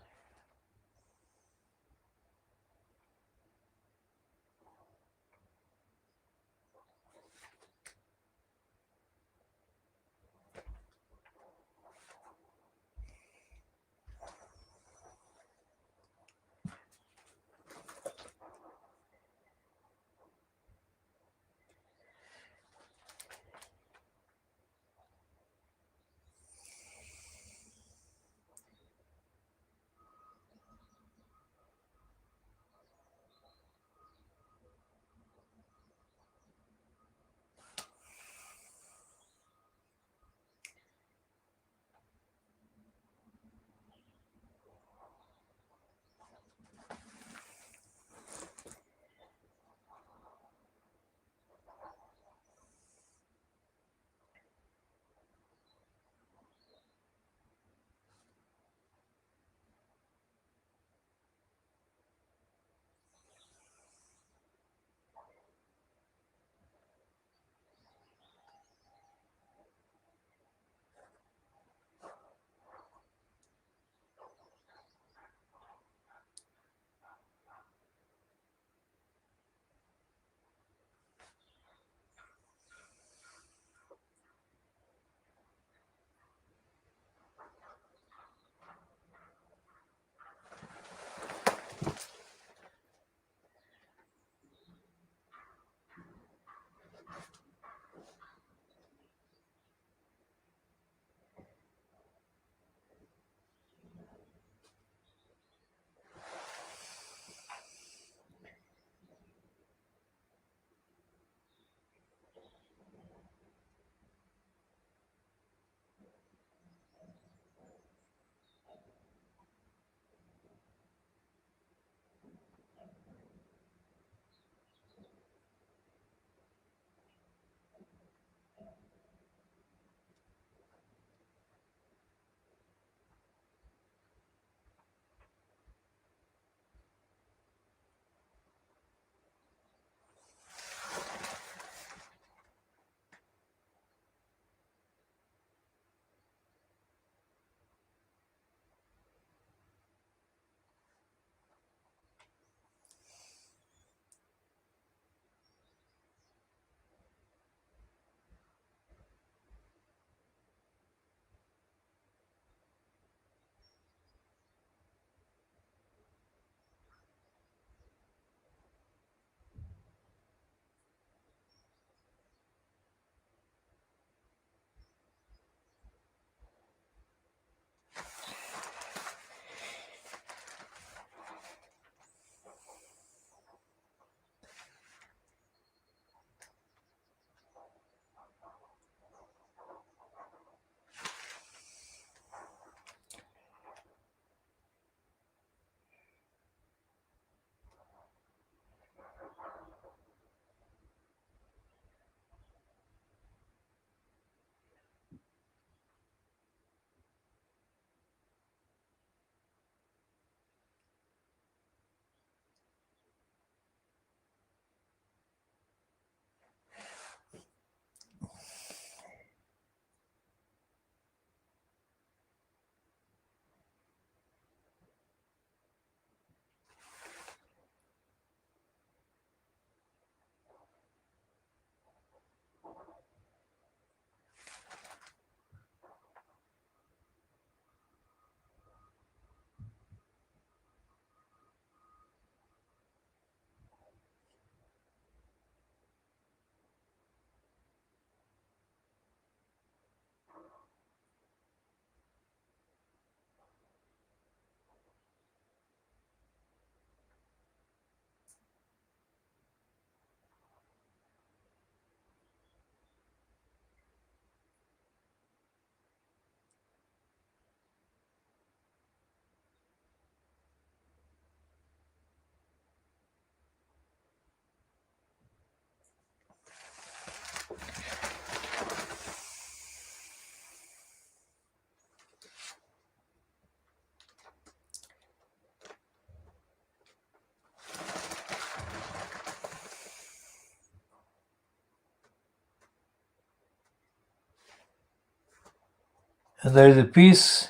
Speaker 1: And there is a piece,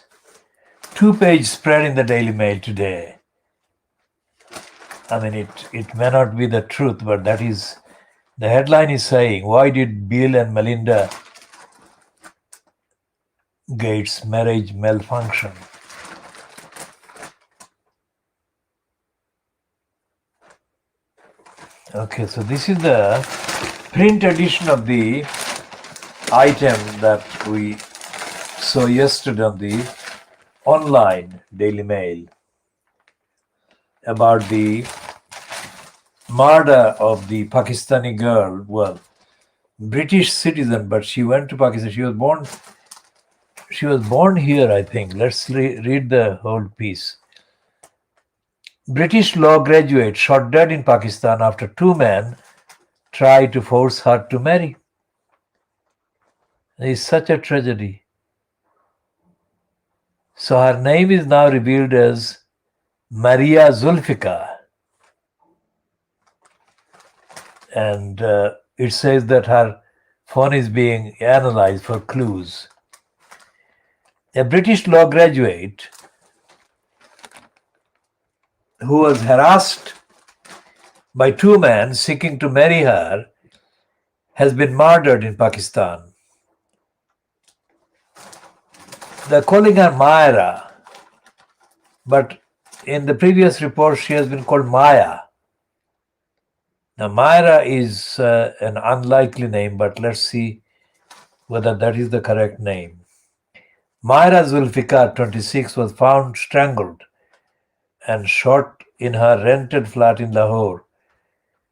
Speaker 1: 2-page spread in the Daily Mail today. I mean, it may not be the truth, but that is, the headline is saying, why did Bill and Melinda Gates' marriage malfunction? Okay, so this is the print edition of the item that we saw yesterday on the online Daily Mail about the murder of the Pakistani girl, well, British citizen, but she went to Pakistan. She was born here, I think. Let's read the whole piece. British law graduate shot dead in Pakistan after 2 men tried to force her to marry. It is such a tragedy. So her name is now revealed as Maria Zulfikar. And it says that her phone is being analyzed for clues. A British law graduate who was harassed by 2 men seeking to marry her has been murdered in Pakistan. They're calling her Myra, but in the previous report she has been called Maya. Now Myra is an unlikely name, but let's see whether that is the correct name. Myra Zulfikar, 26, was found strangled and shot in her rented flat in Lahore.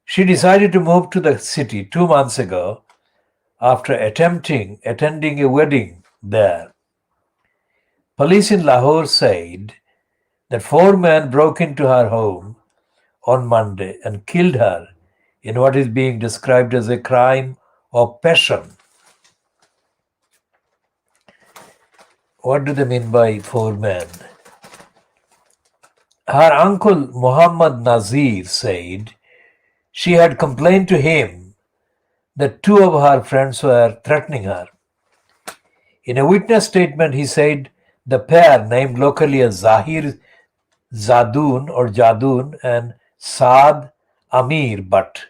Speaker 1: She decided to move to the city 2 months ago after attending a wedding there. Police in Lahore said that 4 men broke into her home on Monday and killed her in what is being described as a crime of passion. What do they mean by 4 men? Her uncle Muhammad Nazir said she had complained to him that 2 of her friends were threatening her. In a witness statement, he said the pair, named locally as Zahir Jadun and Saad Amir Butt,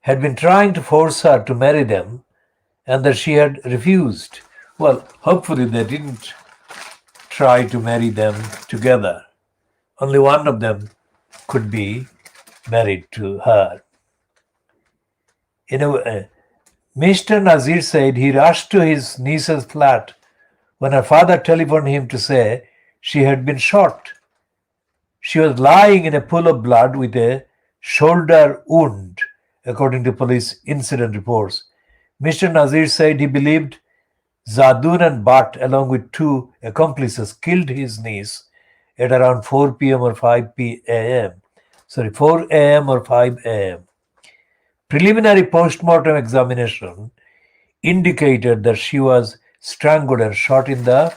Speaker 1: had been trying to force her to marry them and that she had refused. Well, hopefully they didn't try to marry them together. Only one of them could be married to her. Mr. Nazir said he rushed to his niece's flat when her father telephoned him to say she had been shot. She was lying in a pool of blood with a shoulder wound, according to police incident reports. Mr. Nazir said he believed Zadun and Bhatt, along with 2 accomplices, killed his niece at around 4 p.m. or 5 a.m. 4 a.m. or 5 a.m. Preliminary post-mortem examination indicated that she was strangled and shot in the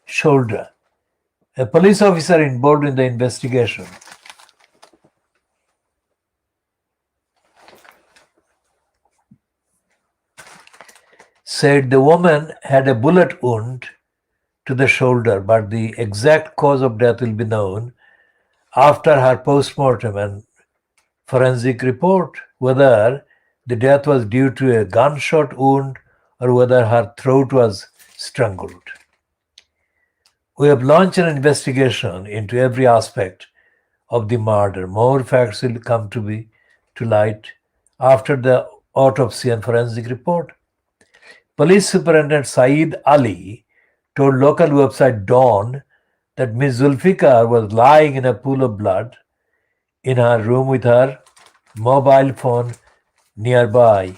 Speaker 1: shoulder. A police officer involved in the investigation said the woman had a bullet wound to the shoulder, but the exact cause of death will be known after her post-mortem and forensic report, whether the death was due to a gunshot wound or whether her throat was strangled. We have launched an investigation into every aspect of the murder. More facts will come to light after the autopsy and forensic report. Police Superintendent Saeed Ali told local website Dawn that Ms. Zulfikar was lying in a pool of blood in her room with her mobile phone nearby.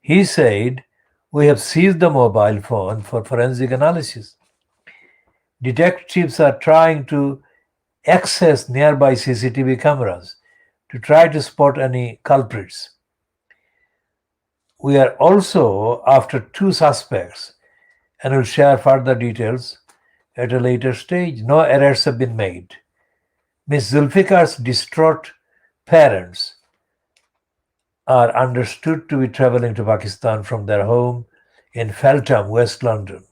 Speaker 1: He said, "We have seized the mobile phone for forensic analysis. Detectives are trying to access nearby CCTV cameras to try to spot any culprits. We are also after 2 suspects and will share further details at a later stage. No arrests have been made." Ms. Zulfikar's distraught parents are understood to be traveling to Pakistan from their home in Feltham, West London.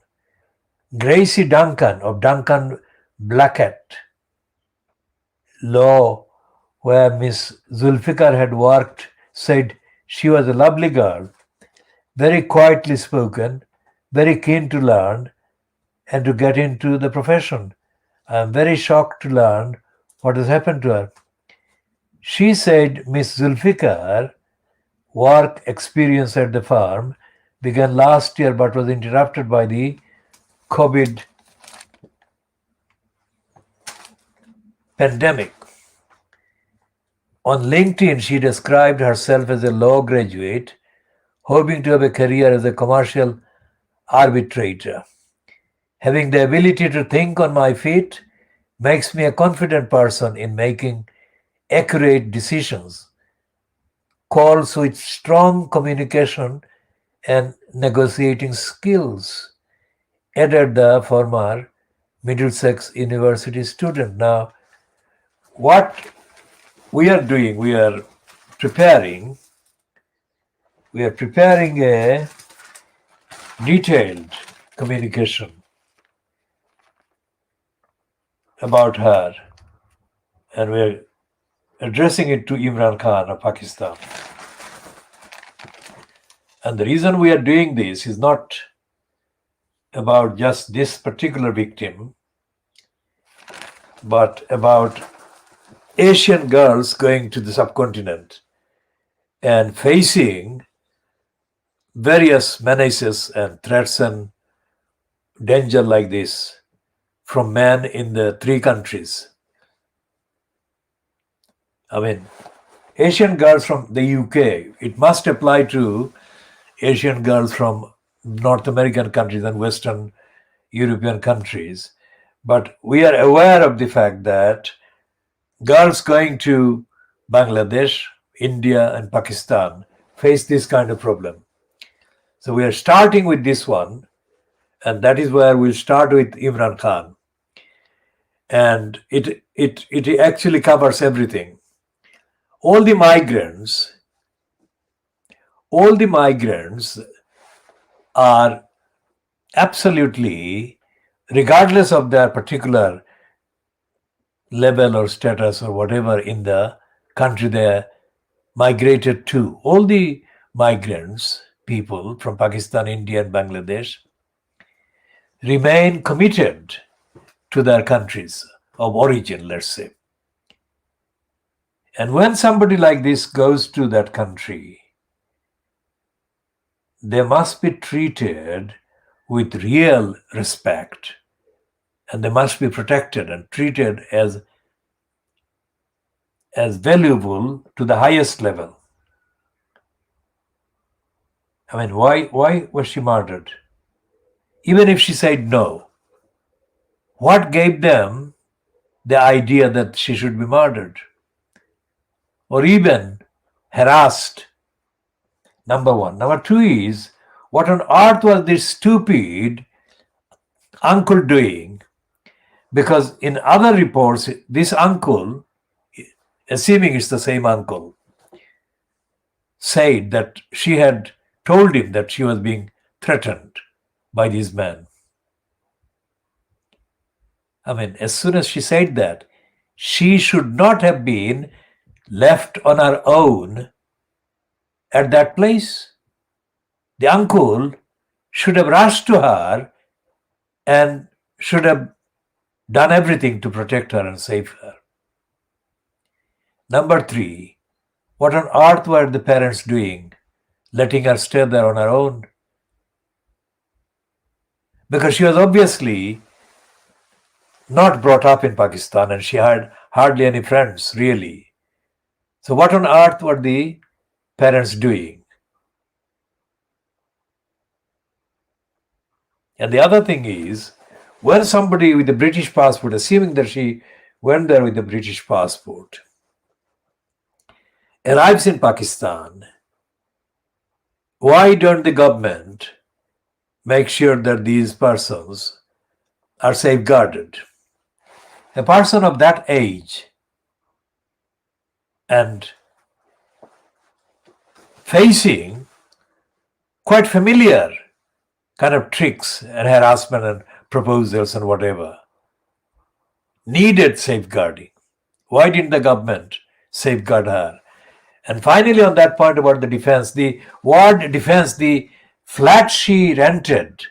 Speaker 1: Gracie Duncan of Duncan Blackett Law, where Miss Zulfikar had worked, said she was a lovely girl, very quietly spoken, very keen to learn and to get into the profession. I am very shocked to learn what has happened to her. She said Miss Zulfikar work experience at the farm began last year but was interrupted by the COVID pandemic. On LinkedIn, she described herself as a law graduate, hoping to have a career as a commercial arbitrator. Having the ability to think on my feet makes me a confident person in making accurate decisions. Calls with strong communication and negotiating skills, added the former Middlesex University student. Now, what we are doing, we are preparing a detailed communication about her, and we're addressing it to Imran Khan of Pakistan. And the reason we are doing this is not about just this particular victim, but about Asian girls going to the subcontinent and facing various menaces and threats and danger like this from men in the three countries. I mean, Asian girls from the UK, it must apply to Asian girls from North American countries and Western European countries. But we are aware of the fact that girls going to Bangladesh, India, and Pakistan face this kind of problem. So we are starting with this one, and that is where we'll start with Imran Khan. And it actually covers everything. All the migrants are absolutely, regardless of their particular level or status or whatever in the country they migrated to, all the migrants, people from Pakistan, India, and Bangladesh, remain committed to their countries of origin, let's say. And when somebody like this goes to that country, they must be treated with real respect, and they must be protected and treated as valuable to the highest level. I mean, why was she murdered? Even if she said no, what gave them the idea that she should be murdered or even harassed? Number one. Number two is, what on earth was this stupid uncle doing? Because in other reports, this uncle, assuming it's the same uncle, said that she had told him that she was being threatened by these men. I mean, as soon as she said that, she should not have been left on her own at that place. The uncle should have rushed to her and should have done everything to protect her and save her. Number three, what on earth were the parents doing, letting her stay there on her own? Because she was obviously not brought up in Pakistan and she had hardly any friends, really. So what on earth were the parents doing? And the other thing is, when somebody with a British passport, assuming that she went there with a British passport, arrives in Pakistan, why don't the government make sure that these persons are safeguarded? A person of that age and facing quite familiar kind of tricks and harassment and proposals and whatever, needed safeguarding. Why didn't the government safeguard her? And finally, on that point about the defense, the ward defense, the flat she rented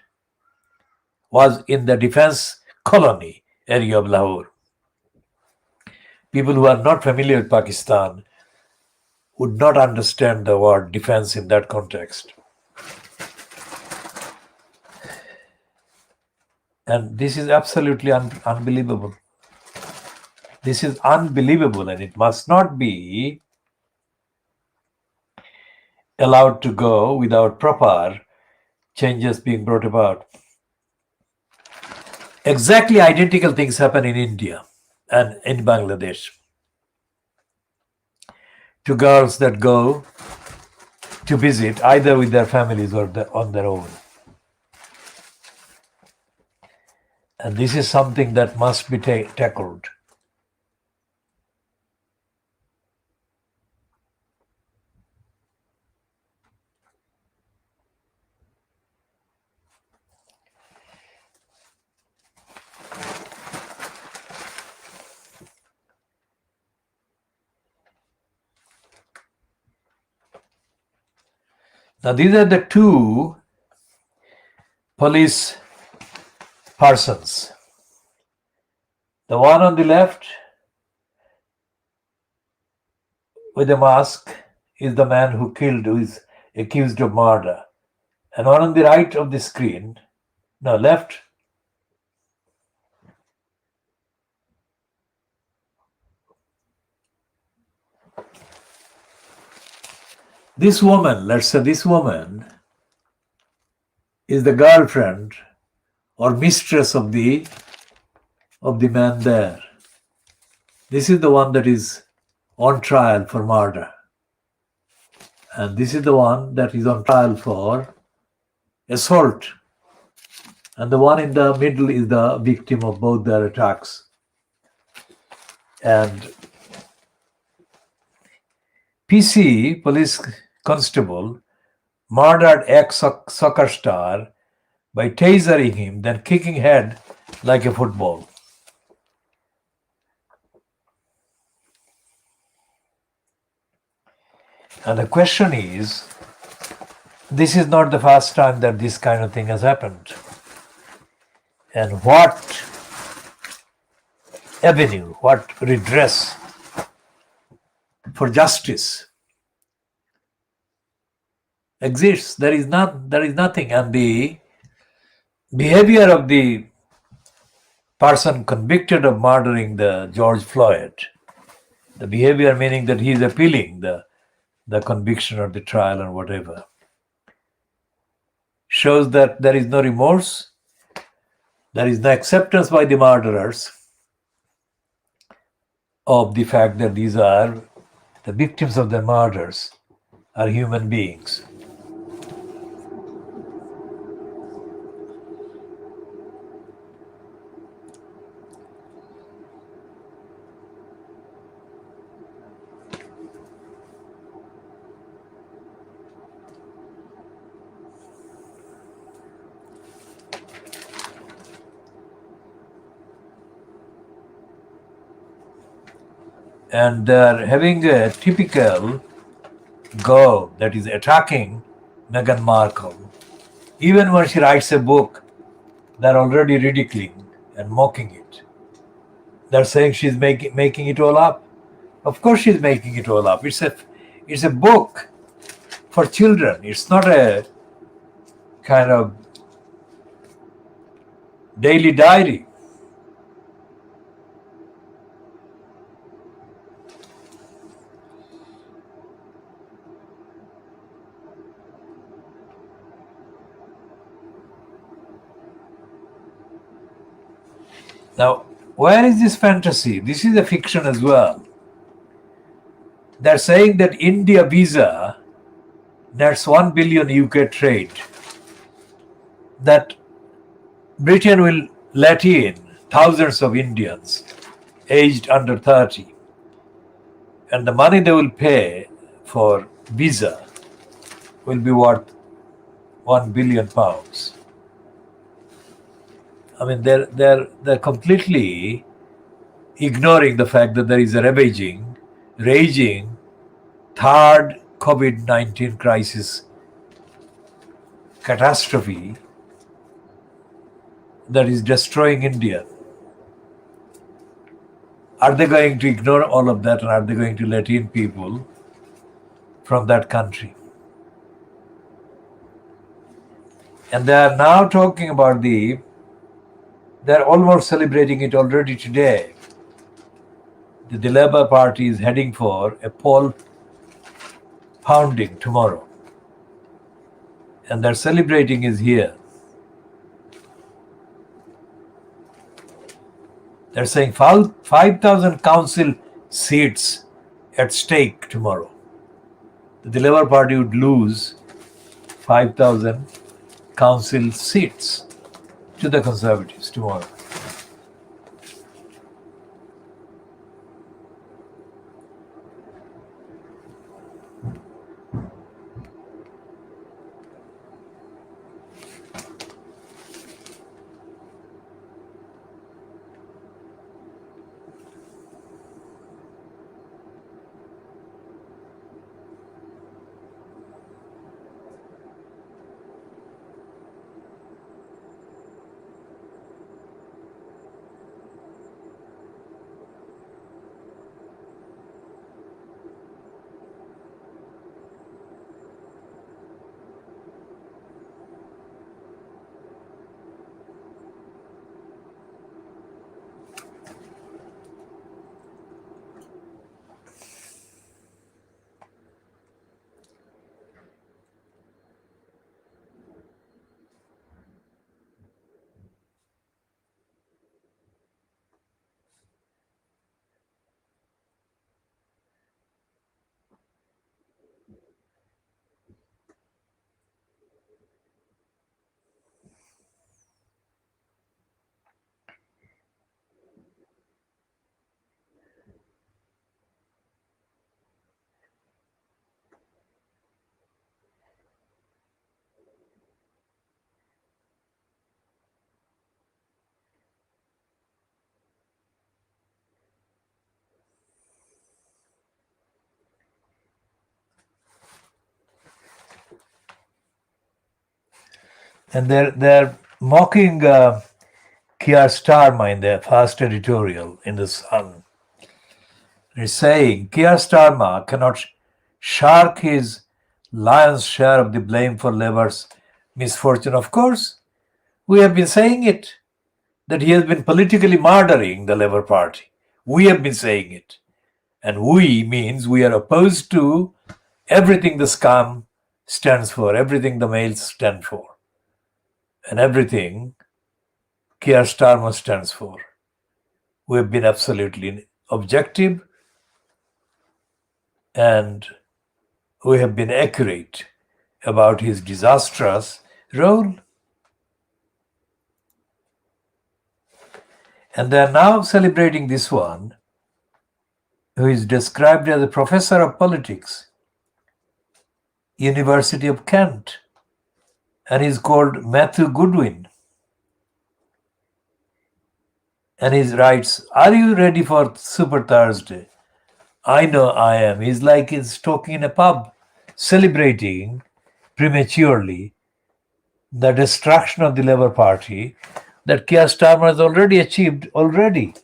Speaker 1: was in the defense colony area of Lahore. People who are not familiar with Pakistan would not understand the word defense in that context. And this is absolutely unbelievable. This is unbelievable, and it must not be allowed to go without proper changes being brought about. Exactly identical things happen in India and in Bangladesh to girls that go to visit either with their families or on their own. And this is something that must be tackled. Now, these are the two police persons. The one on the left with a mask is the man who killed, who is accused of murder. And one on the right of the screen, no, left, this woman, let's say this woman is the girlfriend or mistress of the man there. This is the one that is on trial for murder. And this is the one that is on trial for assault. And the one in the middle is the victim of both their attacks. And PC, police constable, murdered ex-soccer star by tasering him, then kicking head like a football. And the question is, this is not the first time that this kind of thing has happened. And what avenue, what redress for justice exists? There is nothing. And the behavior of the person convicted of murdering the George Floyd, the behavior meaning that he is appealing the conviction or the trial or whatever, shows that there is no remorse, there is no acceptance by the murderers of the fact that these are the victims of their murders are human beings. And they're having a typical go that is attacking Meghan Markle. Even when she writes a book, they're already ridiculing and mocking it. They're saying she's making it all up. Of course she's making it all up. It's a book for children. It's not a kind of daily diary. Now, where is this fantasy? This is a fiction as well. They're saying that India visa, that's 1 billion UK trade, that Britain will let in thousands of Indians aged under 30. And the money they will pay for visa will be worth £1 billion. I mean, they're completely ignoring the fact that there is a raging third COVID-19 crisis catastrophe that is destroying India. Are they going to ignore all of that, and are they going to let in people from that country? And they are now talking about they're almost celebrating it already today. The Labour Party is heading for a poll pounding tomorrow. And their celebrating is here. They're saying 5,000 council seats at stake tomorrow. The Labour Party would lose 5,000 council seats to the Conservatives tomorrow. And they're mocking Keir Starmer in their first editorial in the Sun. They're saying Keir Starmer cannot shark his lion's share of the blame for Labour's misfortune. Of course, we have been saying it, that he has been politically murdering the Labour Party. We have been saying it. And we means we are opposed to everything the scum stands for, everything the males stand for, and everything Keir Starmer stands for. We have been absolutely objective, and we have been accurate about his disastrous role. And they are now celebrating this one, who is described as a professor of politics, University of Kent, and he's called Matthew Goodwin. And he writes, "Are you ready for Super Thursday?" I know I am. He's like he's talking in a pub, celebrating prematurely the destruction of the Labour Party that Keir Starmer has already achieved already.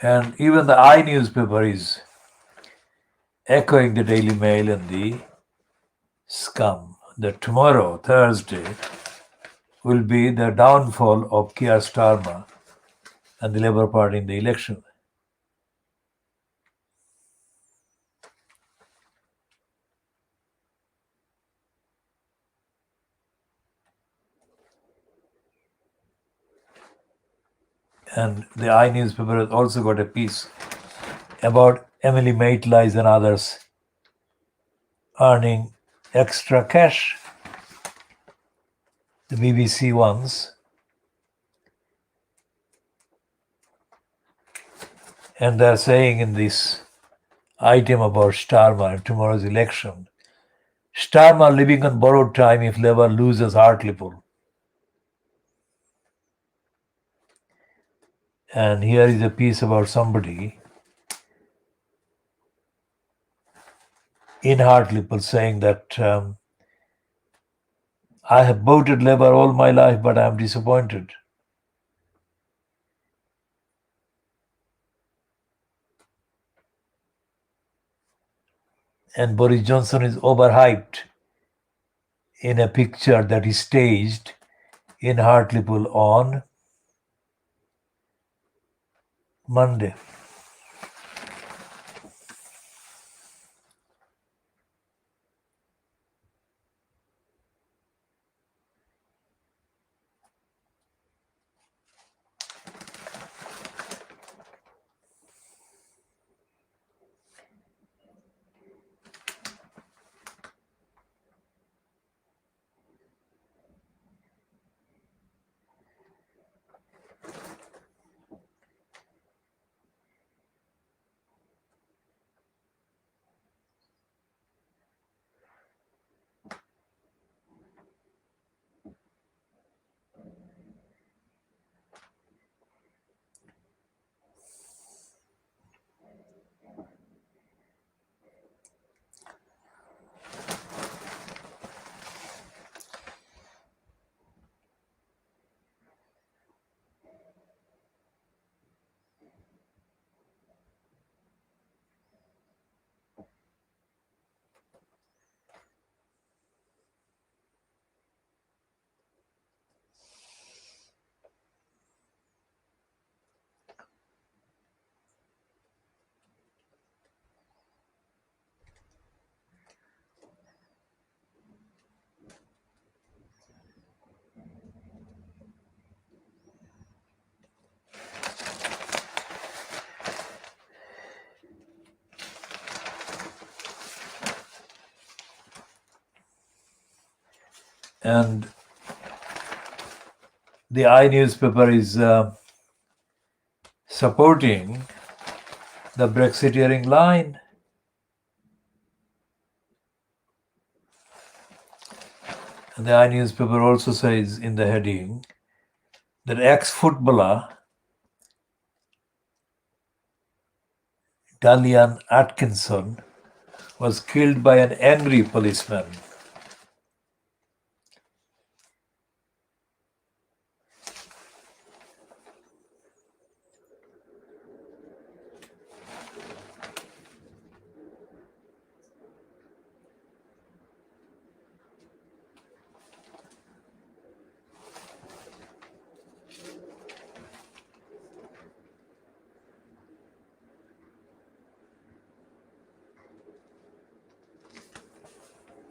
Speaker 1: And even the I newspaper is echoing the Daily Mail and the scum that tomorrow, Thursday, will be the downfall of Keir Starmer and the Labour Party in the election. And the I newspaper has also got a piece about Emily Maitlis and others earning extra cash. The BBC ones. And they're saying in this item about Starmer and tomorrow's election, Starmer living on borrowed time if Labour loses Hartlepool. And here is a piece about somebody in Hartlepool saying that I have voted Labour all my life, but I am disappointed. And Boris Johnson is overhyped in a picture that he staged in Hartlepool on Monday. And the I newspaper is supporting the Brexiteering line. And the I newspaper also says in the heading that ex-footballer Dalian Atkinson was killed by an angry policeman.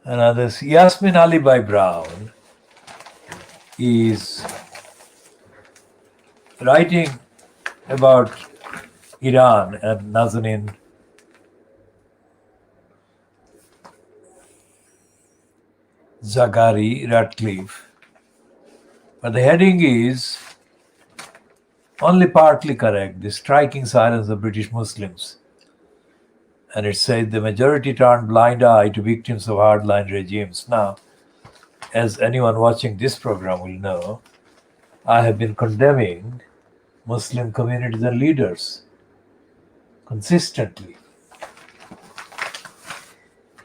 Speaker 1: And others, Yasmin Alibai Brown is writing about Iran and Nazanin Zaghari Ratcliffe. But the heading is only partly correct, the striking silence of British Muslims. And it says the majority turned blind eye to victims of hardline regimes. Now, as anyone watching this program will know, I have been condemning Muslim communities and leaders consistently.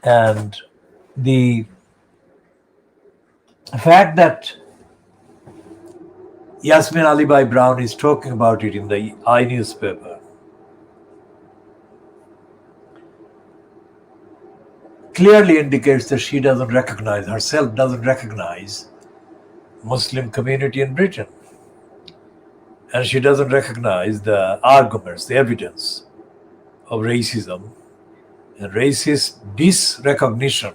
Speaker 1: And the fact that Yasmin Alibai Brown is talking about it in the I newspaper clearly indicates that she doesn't recognize, herself doesn't recognize Muslim community in Britain. And she doesn't recognize the arguments, the evidence of racism and racist disrecognition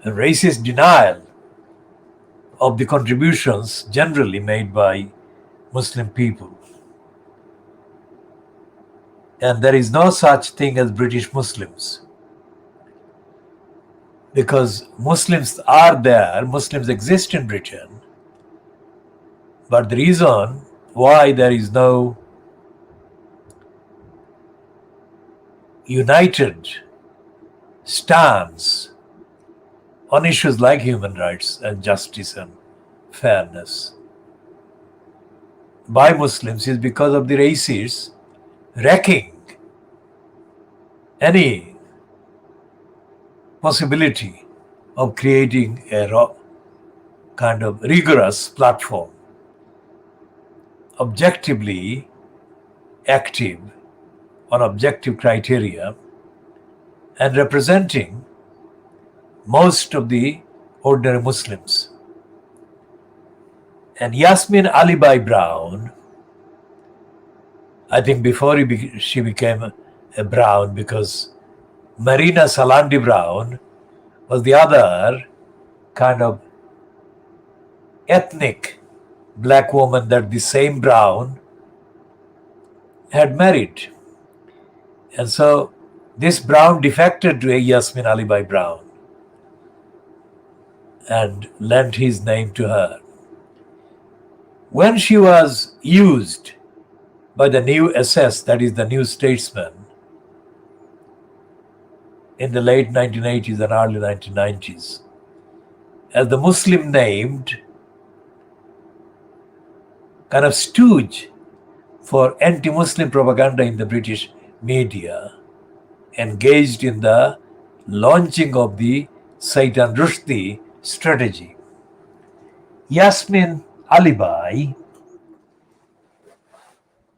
Speaker 1: and racist denial of the contributions generally made by Muslim people. And there is no such thing as British Muslims. Because Muslims are there, Muslims exist in Britain, but the reason why there is no united stance on issues like human rights and justice and fairness by Muslims is because of the racists wrecking any possibility of creating a kind of rigorous platform, objectively active on objective criteria and representing most of the ordinary Muslims. And Yasmin Alibai Brown, I think before she became a Brown, because Marina Salandi Brown was the other kind of ethnic black woman that the same Brown had married. And so this Brown defected to a Yasmin Alibai Brown and lent his name to her. When she was used by the New SS, that is the New Statesman, in the late 1980s and early 1990s, as the Muslim named kind of stooge for anti-Muslim propaganda in the British media, engaged in the launching of the Saitan Rushdie strategy. Yasmin Alibai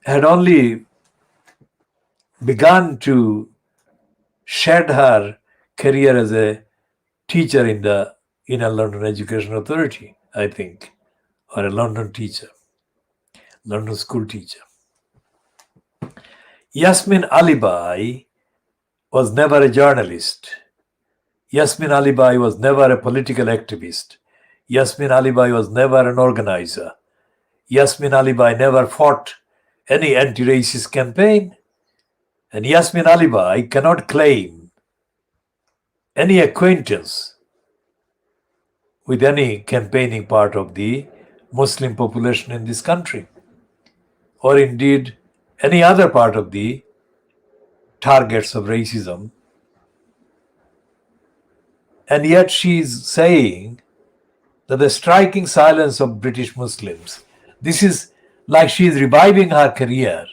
Speaker 1: had only begun to shed her career as a teacher in the Inner London Education Authority, I think, or a London teacher, London school teacher. Yasmin Alibai was never a journalist. Yasmin Alibai was never a political activist. Yasmin Alibai was never an organizer. Yasmin Alibai never fought any anti-racist campaign. And Yasmin Alibai cannot claim any acquaintance with any campaigning part of the Muslim population in this country, or indeed any other part of the targets of racism. And yet she is saying that the striking silence of British Muslims, this is like she is reviving her career.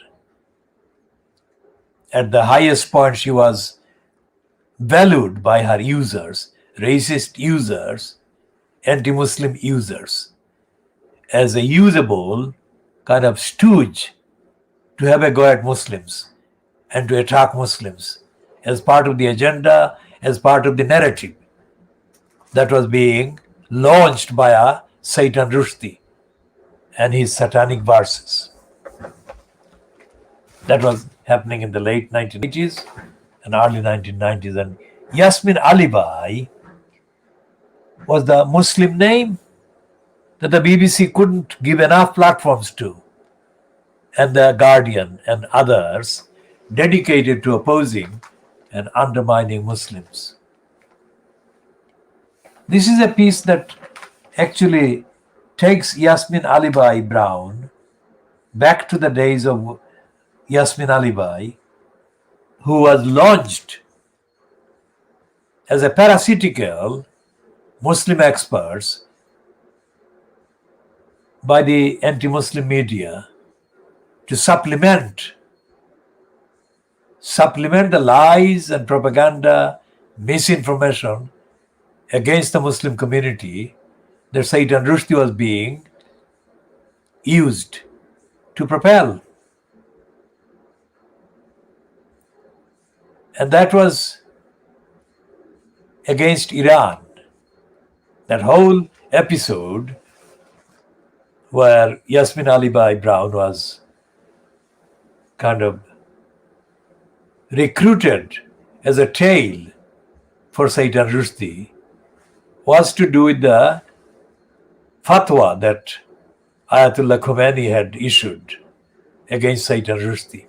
Speaker 1: At the highest point, she was valued by her users, racist users, anti-Muslim users, as a usable kind of stooge to have a go at Muslims and to attack Muslims as part of the agenda, as part of the narrative that was being launched by a Saitan Rushdie and his satanic verses. That was happening in the late 1980s and early 1990s. And Yasmin Alibai was the Muslim name that the BBC couldn't give enough platforms to, and the Guardian and others dedicated to opposing and undermining Muslims. This is a piece that actually takes Yasmin Alibai Brown back to the days of Yasmin Alibai, who was launched as a parasitical Muslim experts by the anti-Muslim media to supplement the lies and propaganda, misinformation against the Muslim community that Saitan Rushdie was being used to propel. And that was against Iran. That whole episode where Yasmin Alibai Brown was kind of recruited as a tail for Saitan Rushdie was to do with the fatwa that Ayatollah Khomeini had issued against Saitan Rushdie.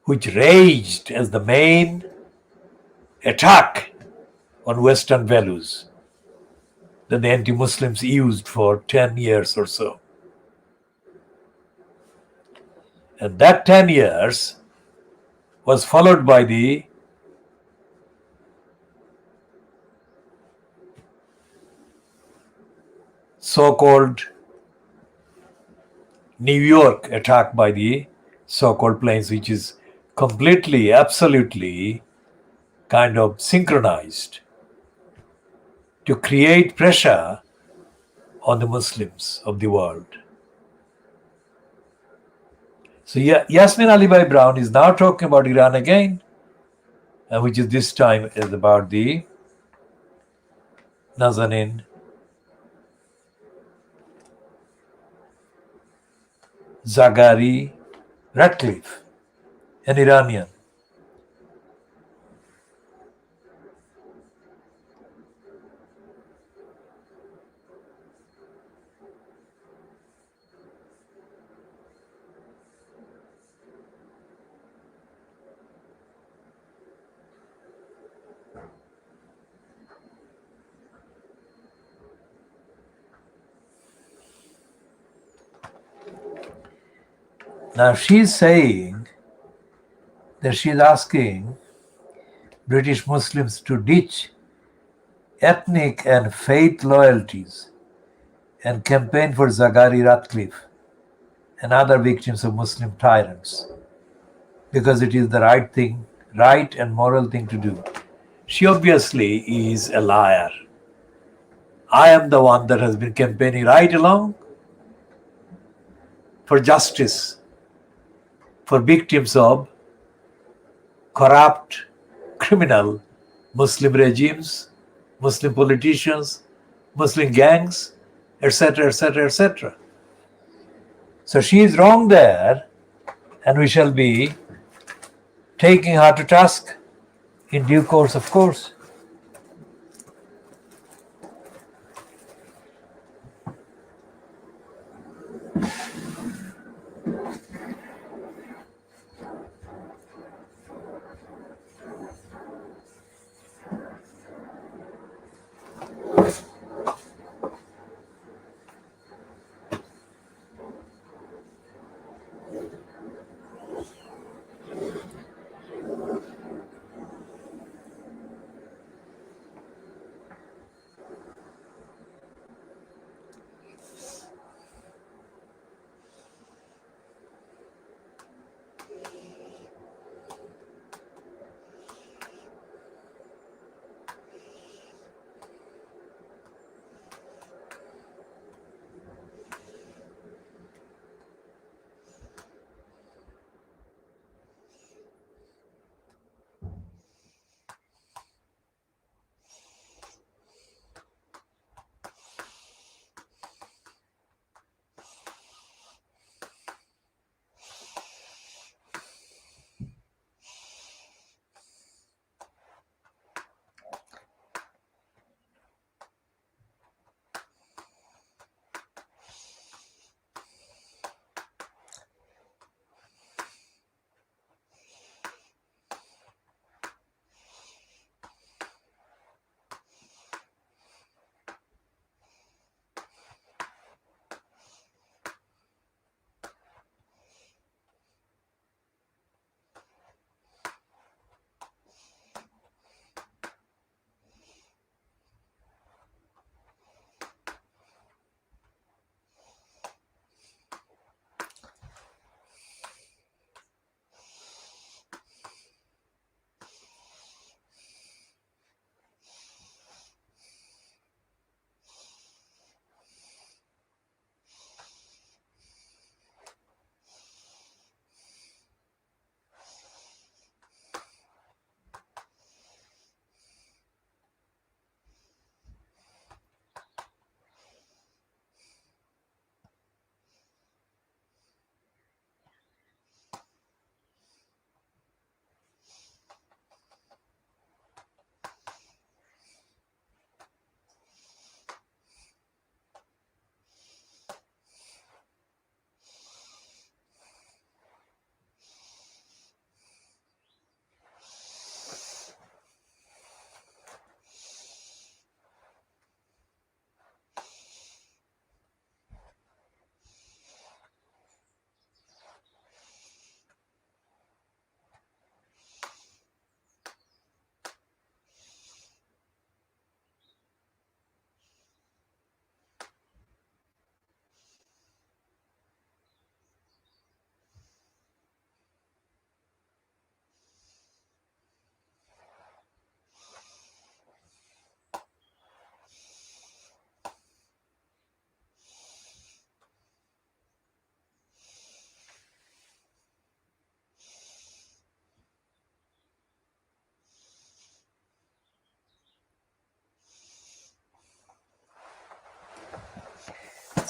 Speaker 1: which raged as the main attack on Western values that the anti-Muslims used for 10 years or so. And that 10 years was followed by the so-called New York attack by the so-called planes, which is completely, absolutely kind of synchronized to create pressure on the Muslims of the world. So Yasmin Ali Bai Brown is now talking about Iran again, which is this time is about the Nazanin Zaghari Ratcliffe, an Iranian. Now she's saying that she's asking British Muslims to ditch ethnic and faith loyalties and campaign for Zaghari Ratcliffe and other victims of Muslim tyrants because it is the right thing, right and moral thing to do. She obviously is a liar. I am the one that has been campaigning right along for justice for victims of corrupt, criminal Muslim regimes, Muslim politicians, Muslim gangs, etc., etc., etc. So she is wrong there, and we shall be taking her to task in due course, of course.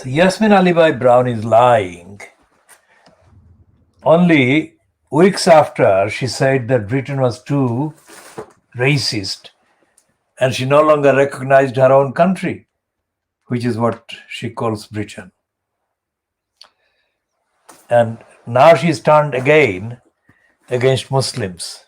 Speaker 1: So Yasmin Alibai Brown is lying. Only weeks after she said that Britain was too racist and she no longer recognized her own country, which is what she calls Britain. And now she's turned again against Muslims.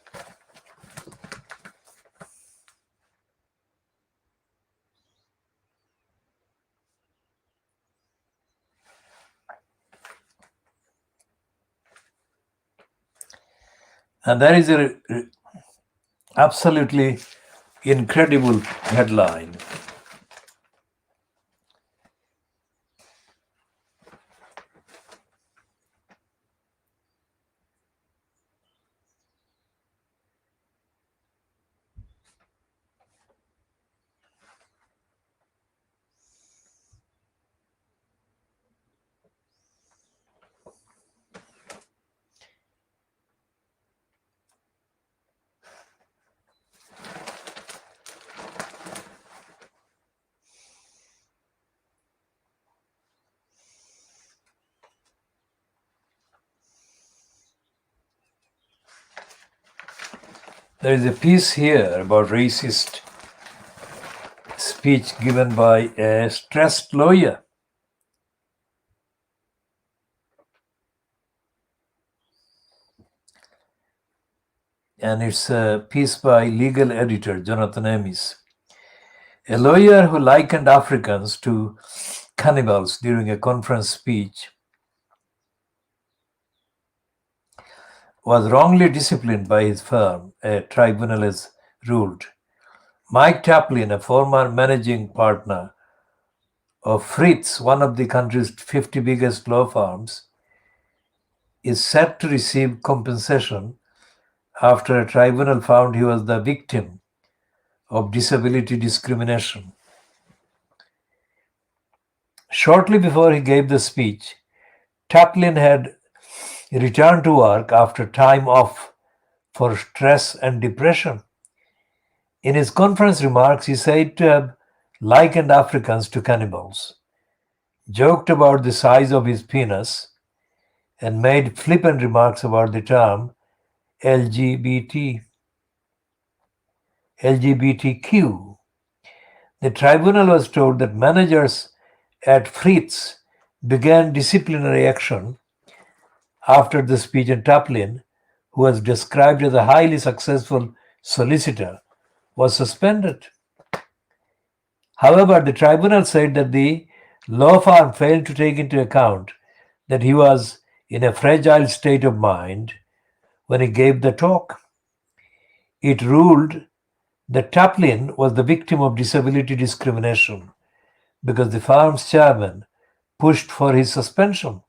Speaker 1: And there is a absolutely incredible headline. There is a piece here about racist speech given by a stressed lawyer. And it's a piece by legal editor Jonathan Amis. A lawyer who likened Africans to cannibals during a conference speech was wrongly disciplined by his firm, a tribunal has ruled. Mike Taplin, a former managing partner of Fritz, one of the country's 50 biggest law firms, is set to receive compensation after a tribunal found he was the victim of disability discrimination. Shortly before he gave the speech, Taplin had returned to work after time off for stress and depression. In his conference remarks, he said to have likened Africans to cannibals, joked about the size of his penis, and made flippant remarks about the term LGBTQ. The tribunal was told that managers at Fritz began disciplinary action after the speech, and Taplin, who was described as a highly successful solicitor, was suspended. However, the tribunal said that the law firm failed to take into account that he was in a fragile state of mind when he gave the talk. It ruled that Taplin was the victim of disability discrimination because the firm's chairman pushed for his suspension.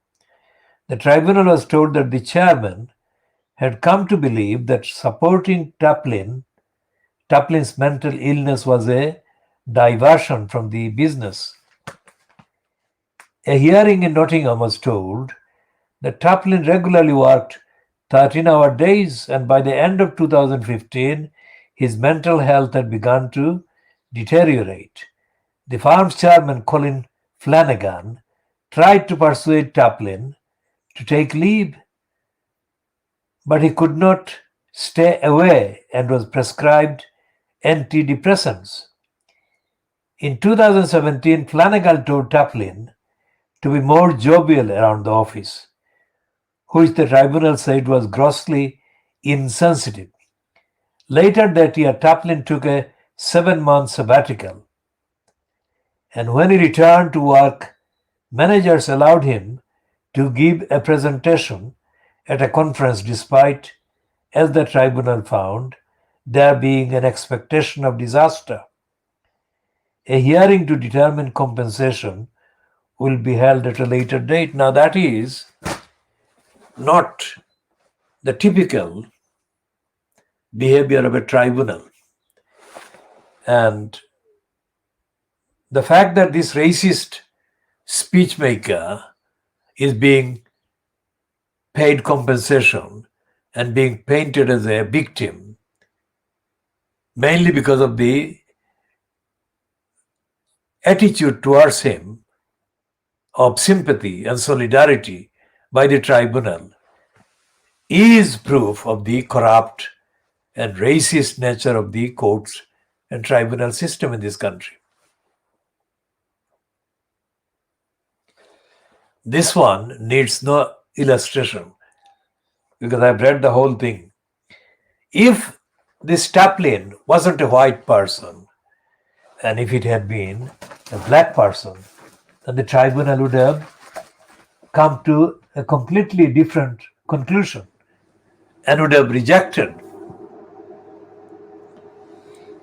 Speaker 1: The tribunal was told that the chairman had come to believe that supporting Taplin's mental illness was a diversion from the business. A hearing in Nottingham was told that Taplin regularly worked 13-hour days, and by the end of 2015, his mental health had begun to deteriorate. The firm's chairman, Colin Flanagan, tried to persuade Taplin to take leave, but he could not stay away and was prescribed antidepressants. In 2017, Flanagan told Taplin to be more jovial around the office, which the tribunal said was grossly insensitive. Later that year, Taplin took a 7-month sabbatical, and when he returned to work, managers allowed him to give a presentation at a conference despite, as the tribunal found, there being an expectation of disaster. A hearing to determine compensation will be held at a later date. Now, that is not the typical behavior of a tribunal. And the fact that this racist speechmaker is being paid compensation and being painted as a victim, mainly because of the attitude towards him of sympathy and solidarity by the tribunal is proof of the corrupt and racist nature of the courts and tribunal system in this country. This one needs no illustration because I've read the whole thing. If this Taplin wasn't a white person, and if it had been a black person, then the tribunal would have come to a completely different conclusion and would have rejected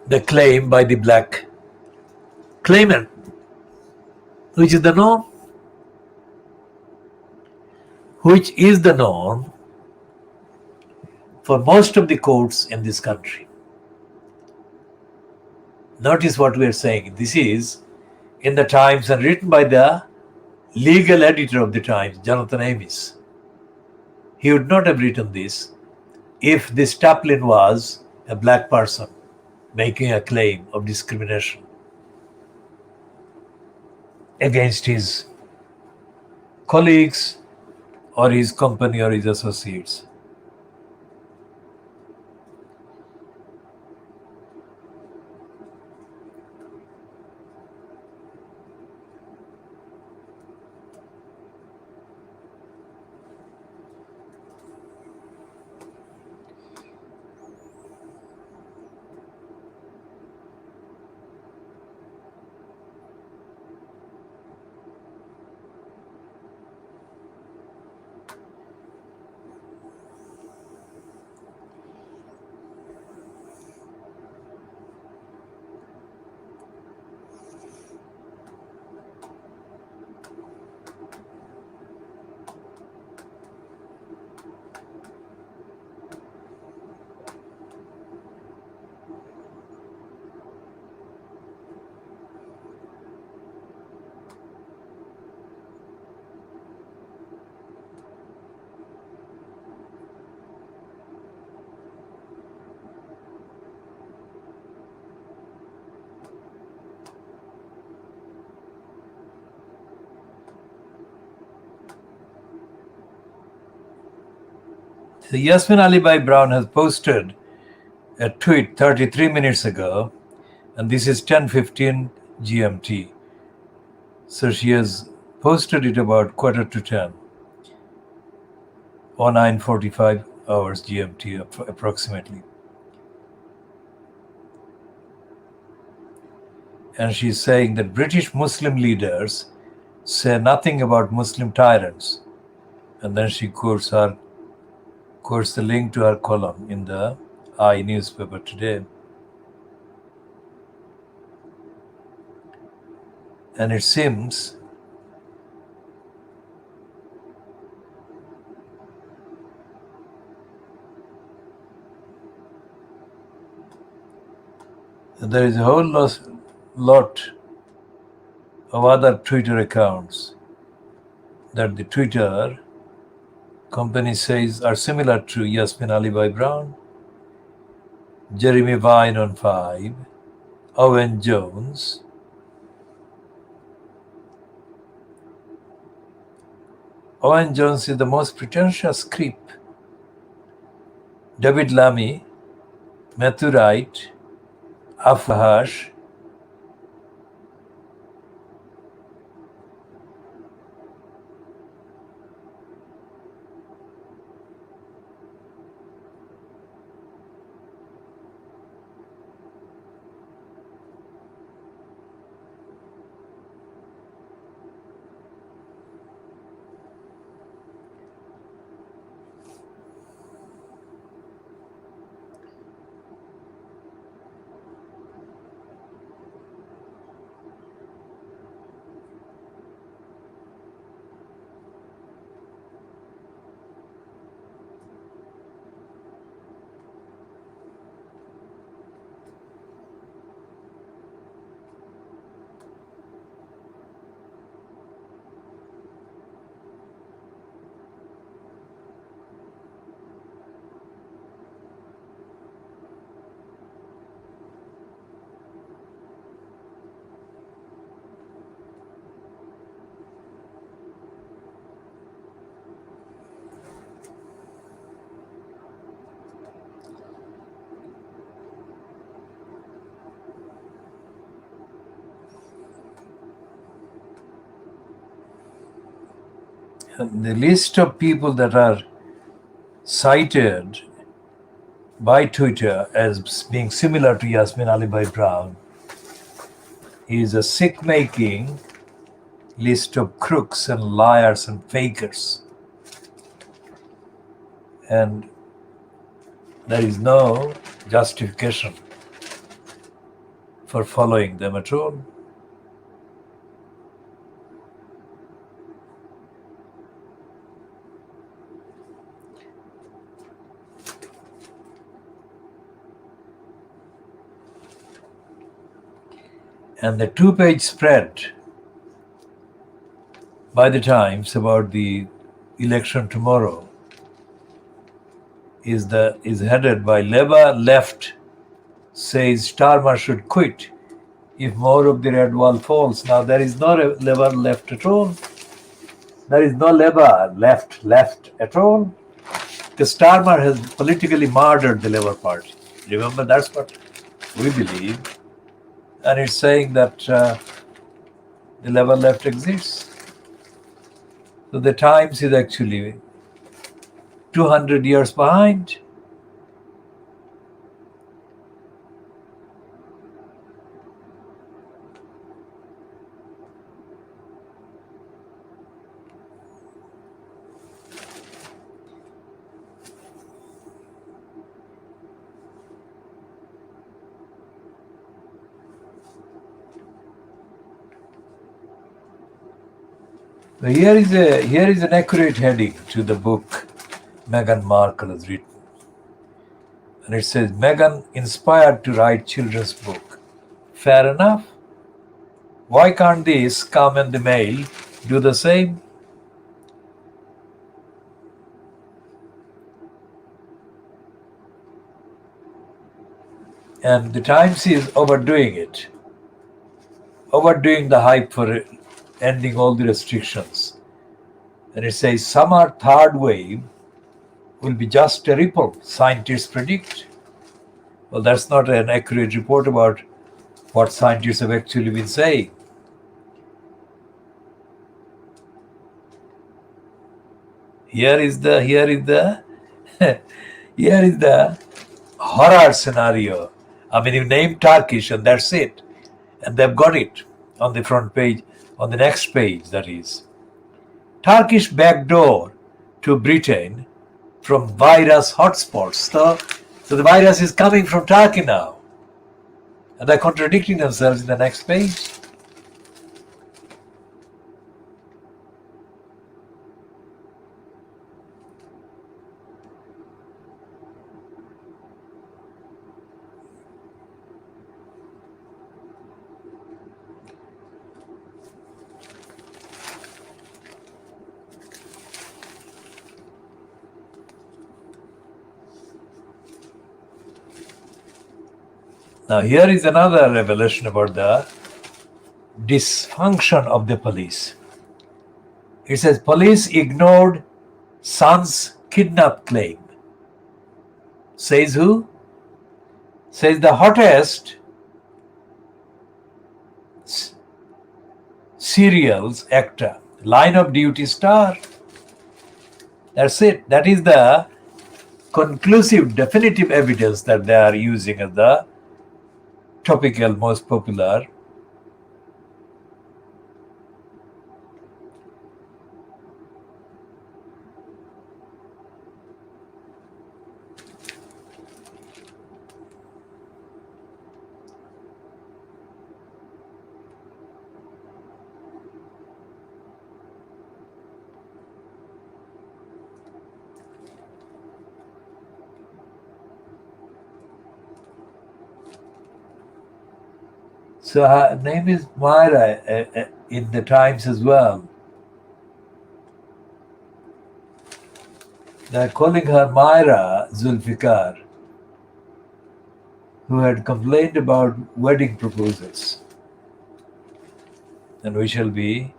Speaker 1: the claim by the black claimant, which is the norm. Which is the norm for most of the courts in this country. Notice what we are saying. This is in the Times and written by the legal editor of the Times, Jonathan Amis. He would not have written this if this Taplin was a black person making a claim of discrimination against his colleagues or his company or his associates. So Yasmin Ali Bai Brown has posted a tweet 33 minutes ago, and this is 10:15 GMT. So she has posted it about 10:15 or 9:45 hours GMT approximately. And she's saying that British Muslim leaders say nothing about Muslim tyrants. And then she quotes the link to her column in the I newspaper today. And it seems that there is a whole lot of other Twitter accounts that the Twitter company says are similar to Yasmin Ali Bai Brown, Jeremy Vine on 5, Owen Jones, Owen Jones is the most pretentious creep. David Lammy, Matthew Wright, Afhash, The list of people that are cited by Twitter as being similar to Yasmin Alibai Brown is a sick-making list of crooks and liars and fakers. And there is no justification for following them at all. And the two-page spread by the Times about the election tomorrow is headed by Labour left says Starmer should quit if more of the red wall falls. Now there is no Labour left at all. There is no Labour left at all. Because Starmer has politically murdered the Labour Party. Remember, that's what we believe. And it's saying that the Labour left exists. So the Times is actually 200 years behind. So here is an accurate heading to the book Meghan Markle has written. And it says, Meghan inspired to write children's book. Fair enough. Why can't this come in the Mail do the same? And the Times is overdoing it. Overdoing the hype for ending all the restrictions. And it says, summer third wave will be just a ripple, scientists predict. Well, that's not an accurate report about what scientists have actually been saying. Here is the horror scenario. I mean, you name Turkish and that's it. And they've got it on the front page, on the next page, that is. Turkish backdoor to Britain from virus hotspots. So the virus is coming from Turkey now. And they're contradicting themselves in the next page. Now here is another revelation about the dysfunction of the police. It says police ignored son's kidnap claim. Says who? Says the hottest serials actor, line of duty star. That's it. That is the conclusive, definitive evidence that they are using as the topical, most popular. So her name is Myra in the Times as well. They're calling her Myra Zulfikar, who had complained about wedding proposals. And we shall be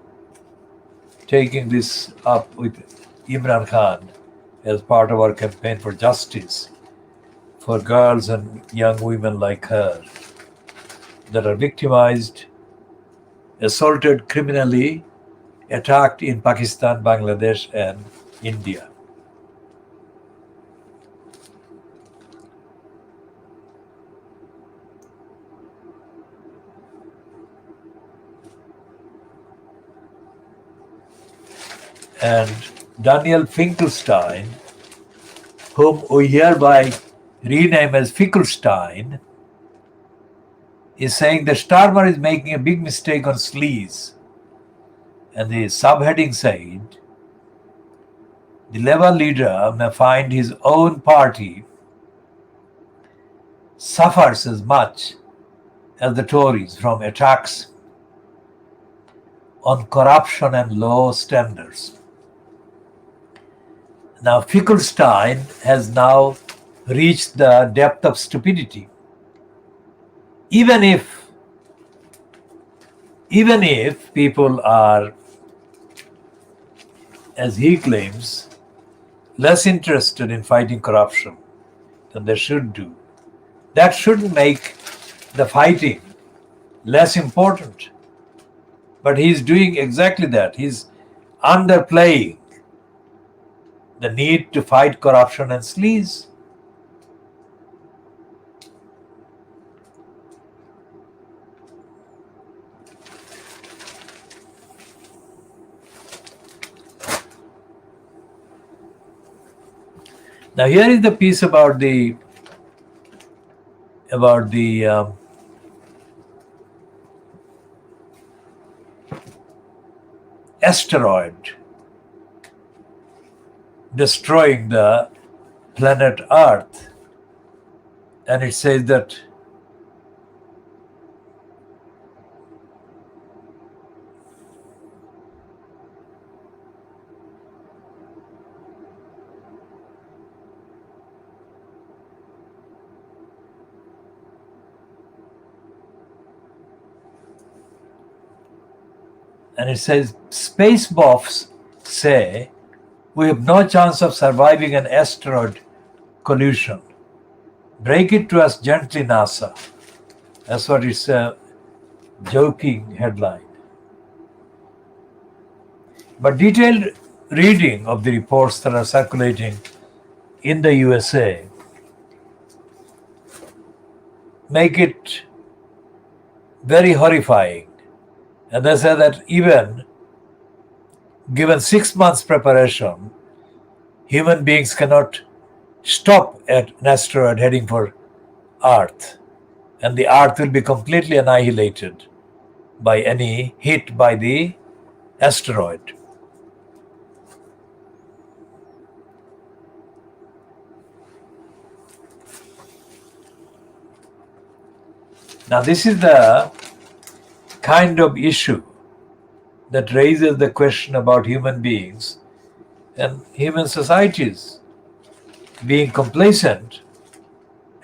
Speaker 1: taking this up with Imran Khan as part of our campaign for justice for girls and young women like her that are victimized, assaulted criminally, attacked in Pakistan, Bangladesh, and India. And Daniel Finkelstein, whom we hereby rename as Finkelstein, is saying that Starmer is making a big mistake on sleaze. And the subheading said, the Labour leader may find his own party suffers as much as the Tories from attacks on corruption and low standards. Now, Finkelstein has now reached the depth of stupidity. Even if people are, as he claims, less interested in fighting corruption than they should do, that shouldn't make the fighting less important. But he's doing exactly that. He's underplaying the need to fight corruption and sleaze. Now here is the piece about the asteroid destroying the planet Earth, and it says that space buffs say we have no chance of surviving an asteroid collision. Break it to us gently, NASA. That's what it's a joking headline. But detailed reading of the reports that are circulating in the USA make it very horrifying. And they say that even given 6 months preparation, human beings cannot stop at an asteroid heading for Earth, and the Earth will be completely annihilated by any hit by the asteroid. Now this is the kind of issue that raises the question about human beings and human societies being complacent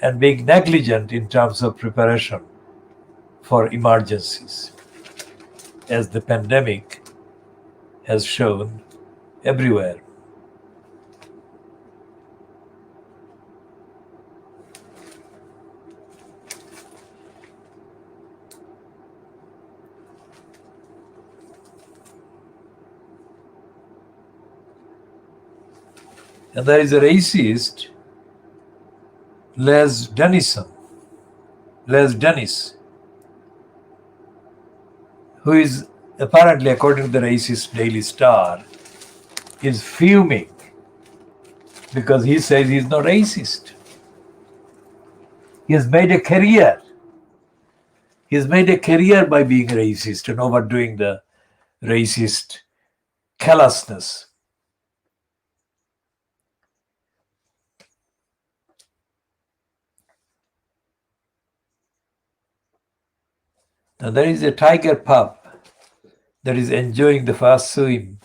Speaker 1: and being negligent in terms of preparation for emergencies, as the pandemic has shown everywhere. And there is a racist, Les Dennis, who is apparently, according to the racist Daily Star, is fuming because he says he's not racist. He has made a career. He has made a career by being racist and overdoing the racist callousness. Now there is a tiger pup that is enjoying the fast swim.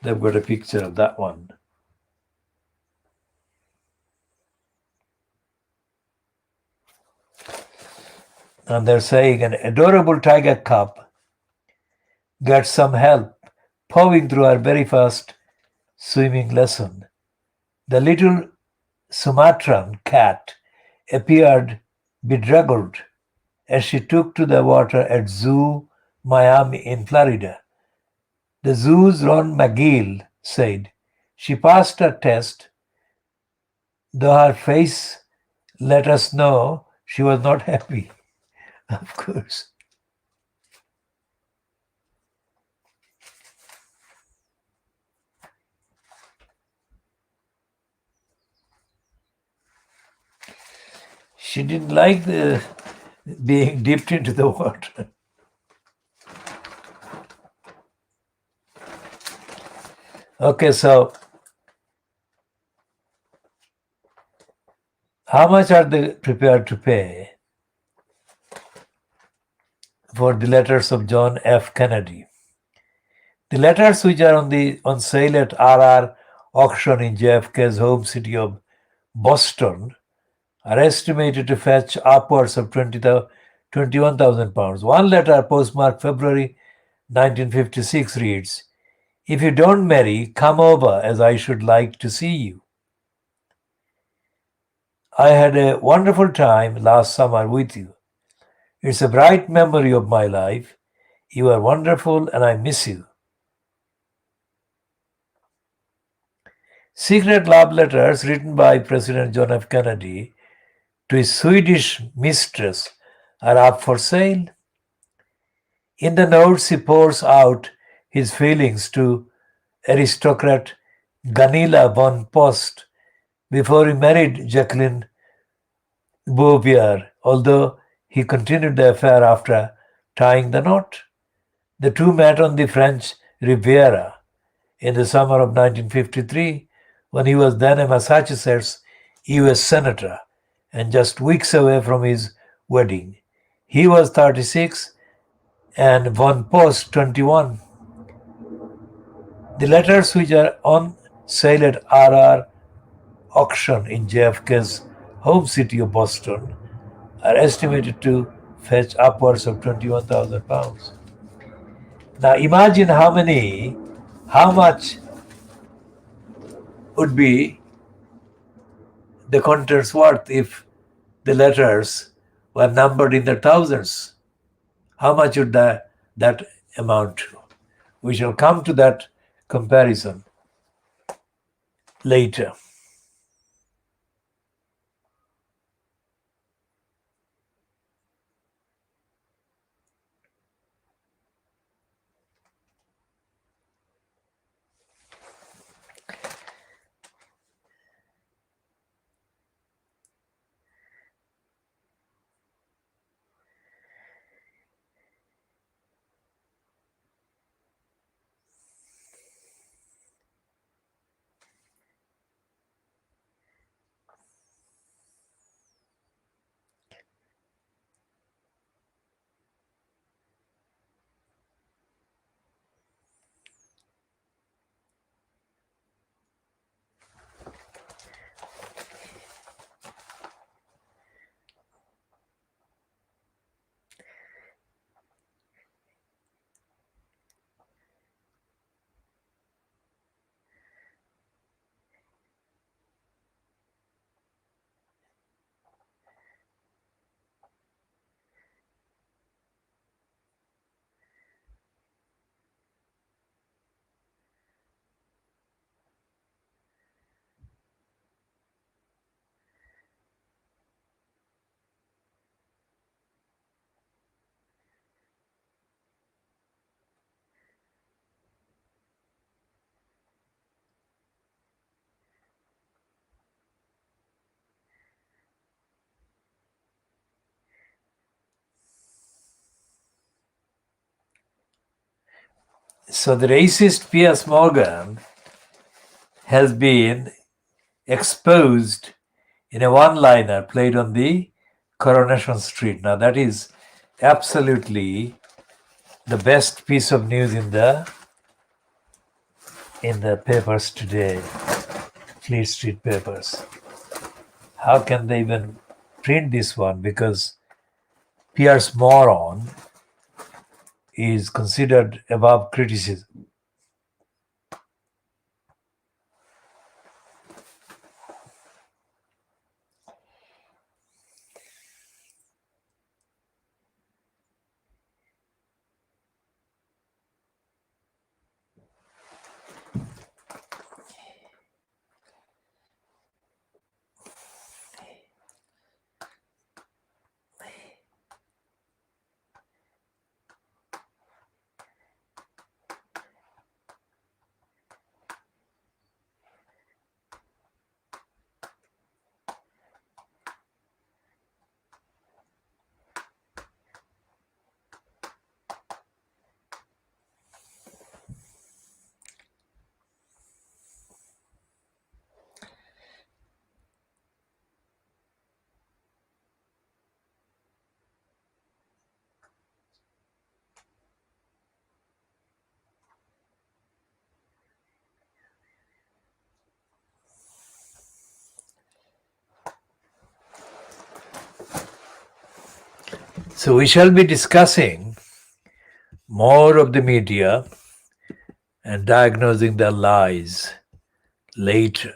Speaker 1: They've got a picture of that one. And they're saying an adorable tiger cub gets some help pawing through her very first swimming lesson. The little Sumatran cat appeared bedraggled as she took to the water at Zoo Miami in Florida. The zoo's Ron McGill said she passed her test, though her face let us know she was not happy. Of course. She didn't like the being dipped into the water. Okay, so how much are they prepared to pay for the letters of John F. Kennedy? The letters which are on sale at RR auction in JFK's home city of Boston are estimated to fetch upwards of 21,000 pounds. One letter postmarked February 1956 reads, "If you don't marry, come over as I should like to see you. I had a wonderful time last summer with you. It's a bright memory of my life. You are wonderful and I miss you." Secret love letters written by President John F. Kennedy to his Swedish mistress are up for sale. In the notes, he pours out his feelings to aristocrat Gunilla von Post before he married Jacqueline Bouvier, although he continued the affair after tying the knot. The two met on the French Riviera in the summer of 1953 when he was then a Massachusetts US Senator and just weeks away from his wedding. He was 36 and von Post 21. The letters, which are on sale at RR auction in JFK's home city of Boston, are estimated to fetch upwards of 21,000 pounds. Now imagine how much would be the contents worth if the letters were numbered in the thousands. How much would that amount to? We shall come to that comparison later. So the racist Piers Morgan has been exposed in a one-liner played on the Coronation Street. Now that is absolutely the best piece of news in the papers today, Fleet Street papers. How can they even print this one? Because Piers Moron is considered above criticism. So we shall be discussing more of the media and diagnosing their lies later.